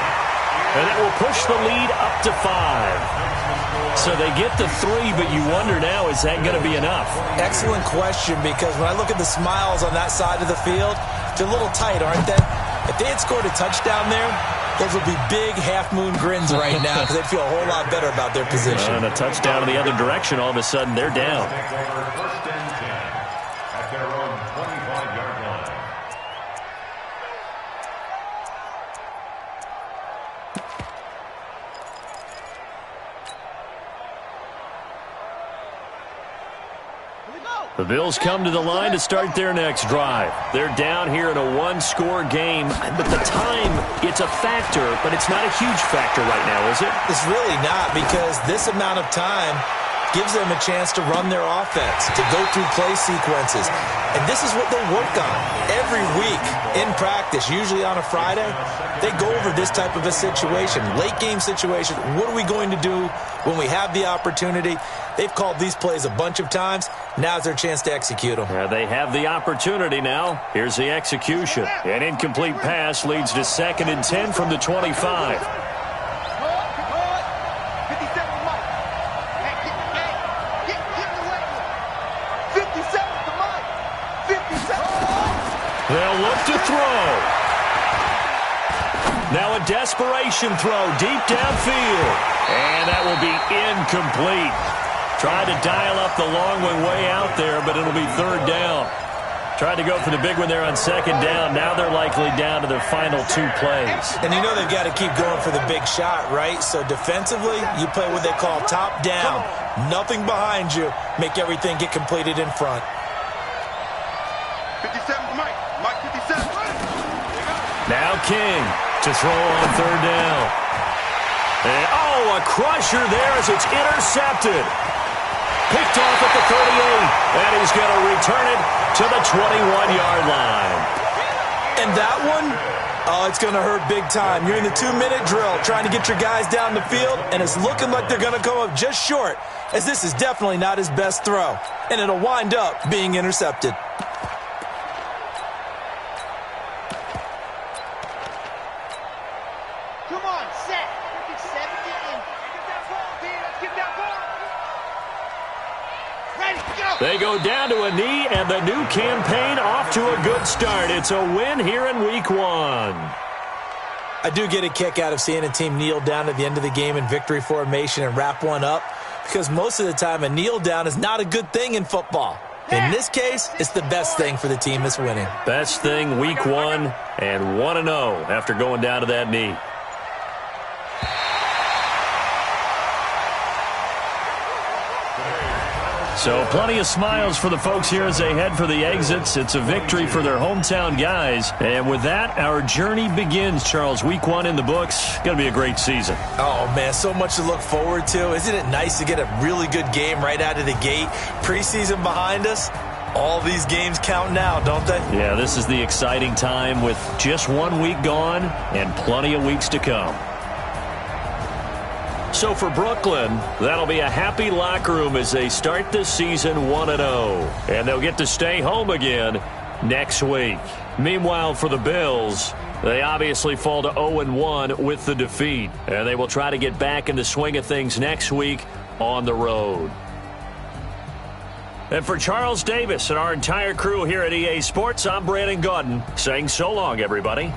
And it will push the lead up to 5. So they get the 3, but you wonder now, is that going to be enough? Excellent question, because when I look at the smiles on that side of the field, they're a little tight, aren't they? If they had scored a touchdown there, those would be big half-moon grins right now because they'd feel a whole lot better about their position. And a touchdown in the other direction, all of a sudden they're down. First and 10 at their own 25-yard line. The Bills come to the line to start their next drive. They're down here in a one-score game, but the time, it's a factor, but it's not a huge factor right now, is it? It's really not, because this amount of time gives them a chance to run their offense, to go through play sequences. And this is what they work on every week in practice, usually on a Friday. They go over this type of a situation, late game situation. What are we going to do when we have the opportunity? They've called these plays a bunch of times. Now's their chance to execute them. Yeah, they have the opportunity now. Here's the execution. An incomplete pass leads to 2nd and 10 from the 25. 57 to Mike. 57. They'll look to throw. Now a desperation throw deep downfield. And that will be incomplete. Tried to dial up the long way out there, but it'll be third down. Tried to go for the big one there on second down. Now they're likely down to their final 2 plays. And you know they've got to keep going for the big shot, right? So defensively, you play what they call top down. Nothing behind you. Make everything get completed in front. 57 Mike. Mike 57. Now King to throw on third down. And, a crusher there as it's intercepted. Picked off at the 38, and he's going to return it to the 21-yard line. And that one, it's going to hurt big time. You're in the 2-minute drill trying to get your guys down the field, and it's looking like they're going to come up just short, as this is definitely not his best throw, and it'll wind up being intercepted. Come on, set. 70 in. Get that ball, D. Let's get that ball. Ready, go. They go down to a knee, and the new campaign off to a good start. It's a win here in Week 1. I do get a kick out of seeing a team kneel down at the end of the game in victory formation and wrap one up, because most of the time a kneel down is not a good thing in football. In this case, it's the best thing for the team that's winning. Best thing Week 1 and 1-0 after going down to that knee. So plenty of smiles for the folks here as they head for the exits. It's a victory for their hometown guys. And with that, our journey begins, Charles. Week 1 in the books. Going to be a great season. Oh, man, so much to look forward to. Isn't it nice to get a really good game right out of the gate? Preseason behind us. All these games count now, don't they? Yeah, this is the exciting time with just 1 week gone and plenty of weeks to come. So for Brooklyn, that'll be a happy locker room as they start this season 1-0. And they'll get to stay home again next week. Meanwhile, for the Bills, they obviously fall to 0-1 with the defeat. And they will try to get back in the swing of things next week on the road. And for Charles Davis and our entire crew here at EA Sports, I'm Brandon Gaudin saying so long, everybody.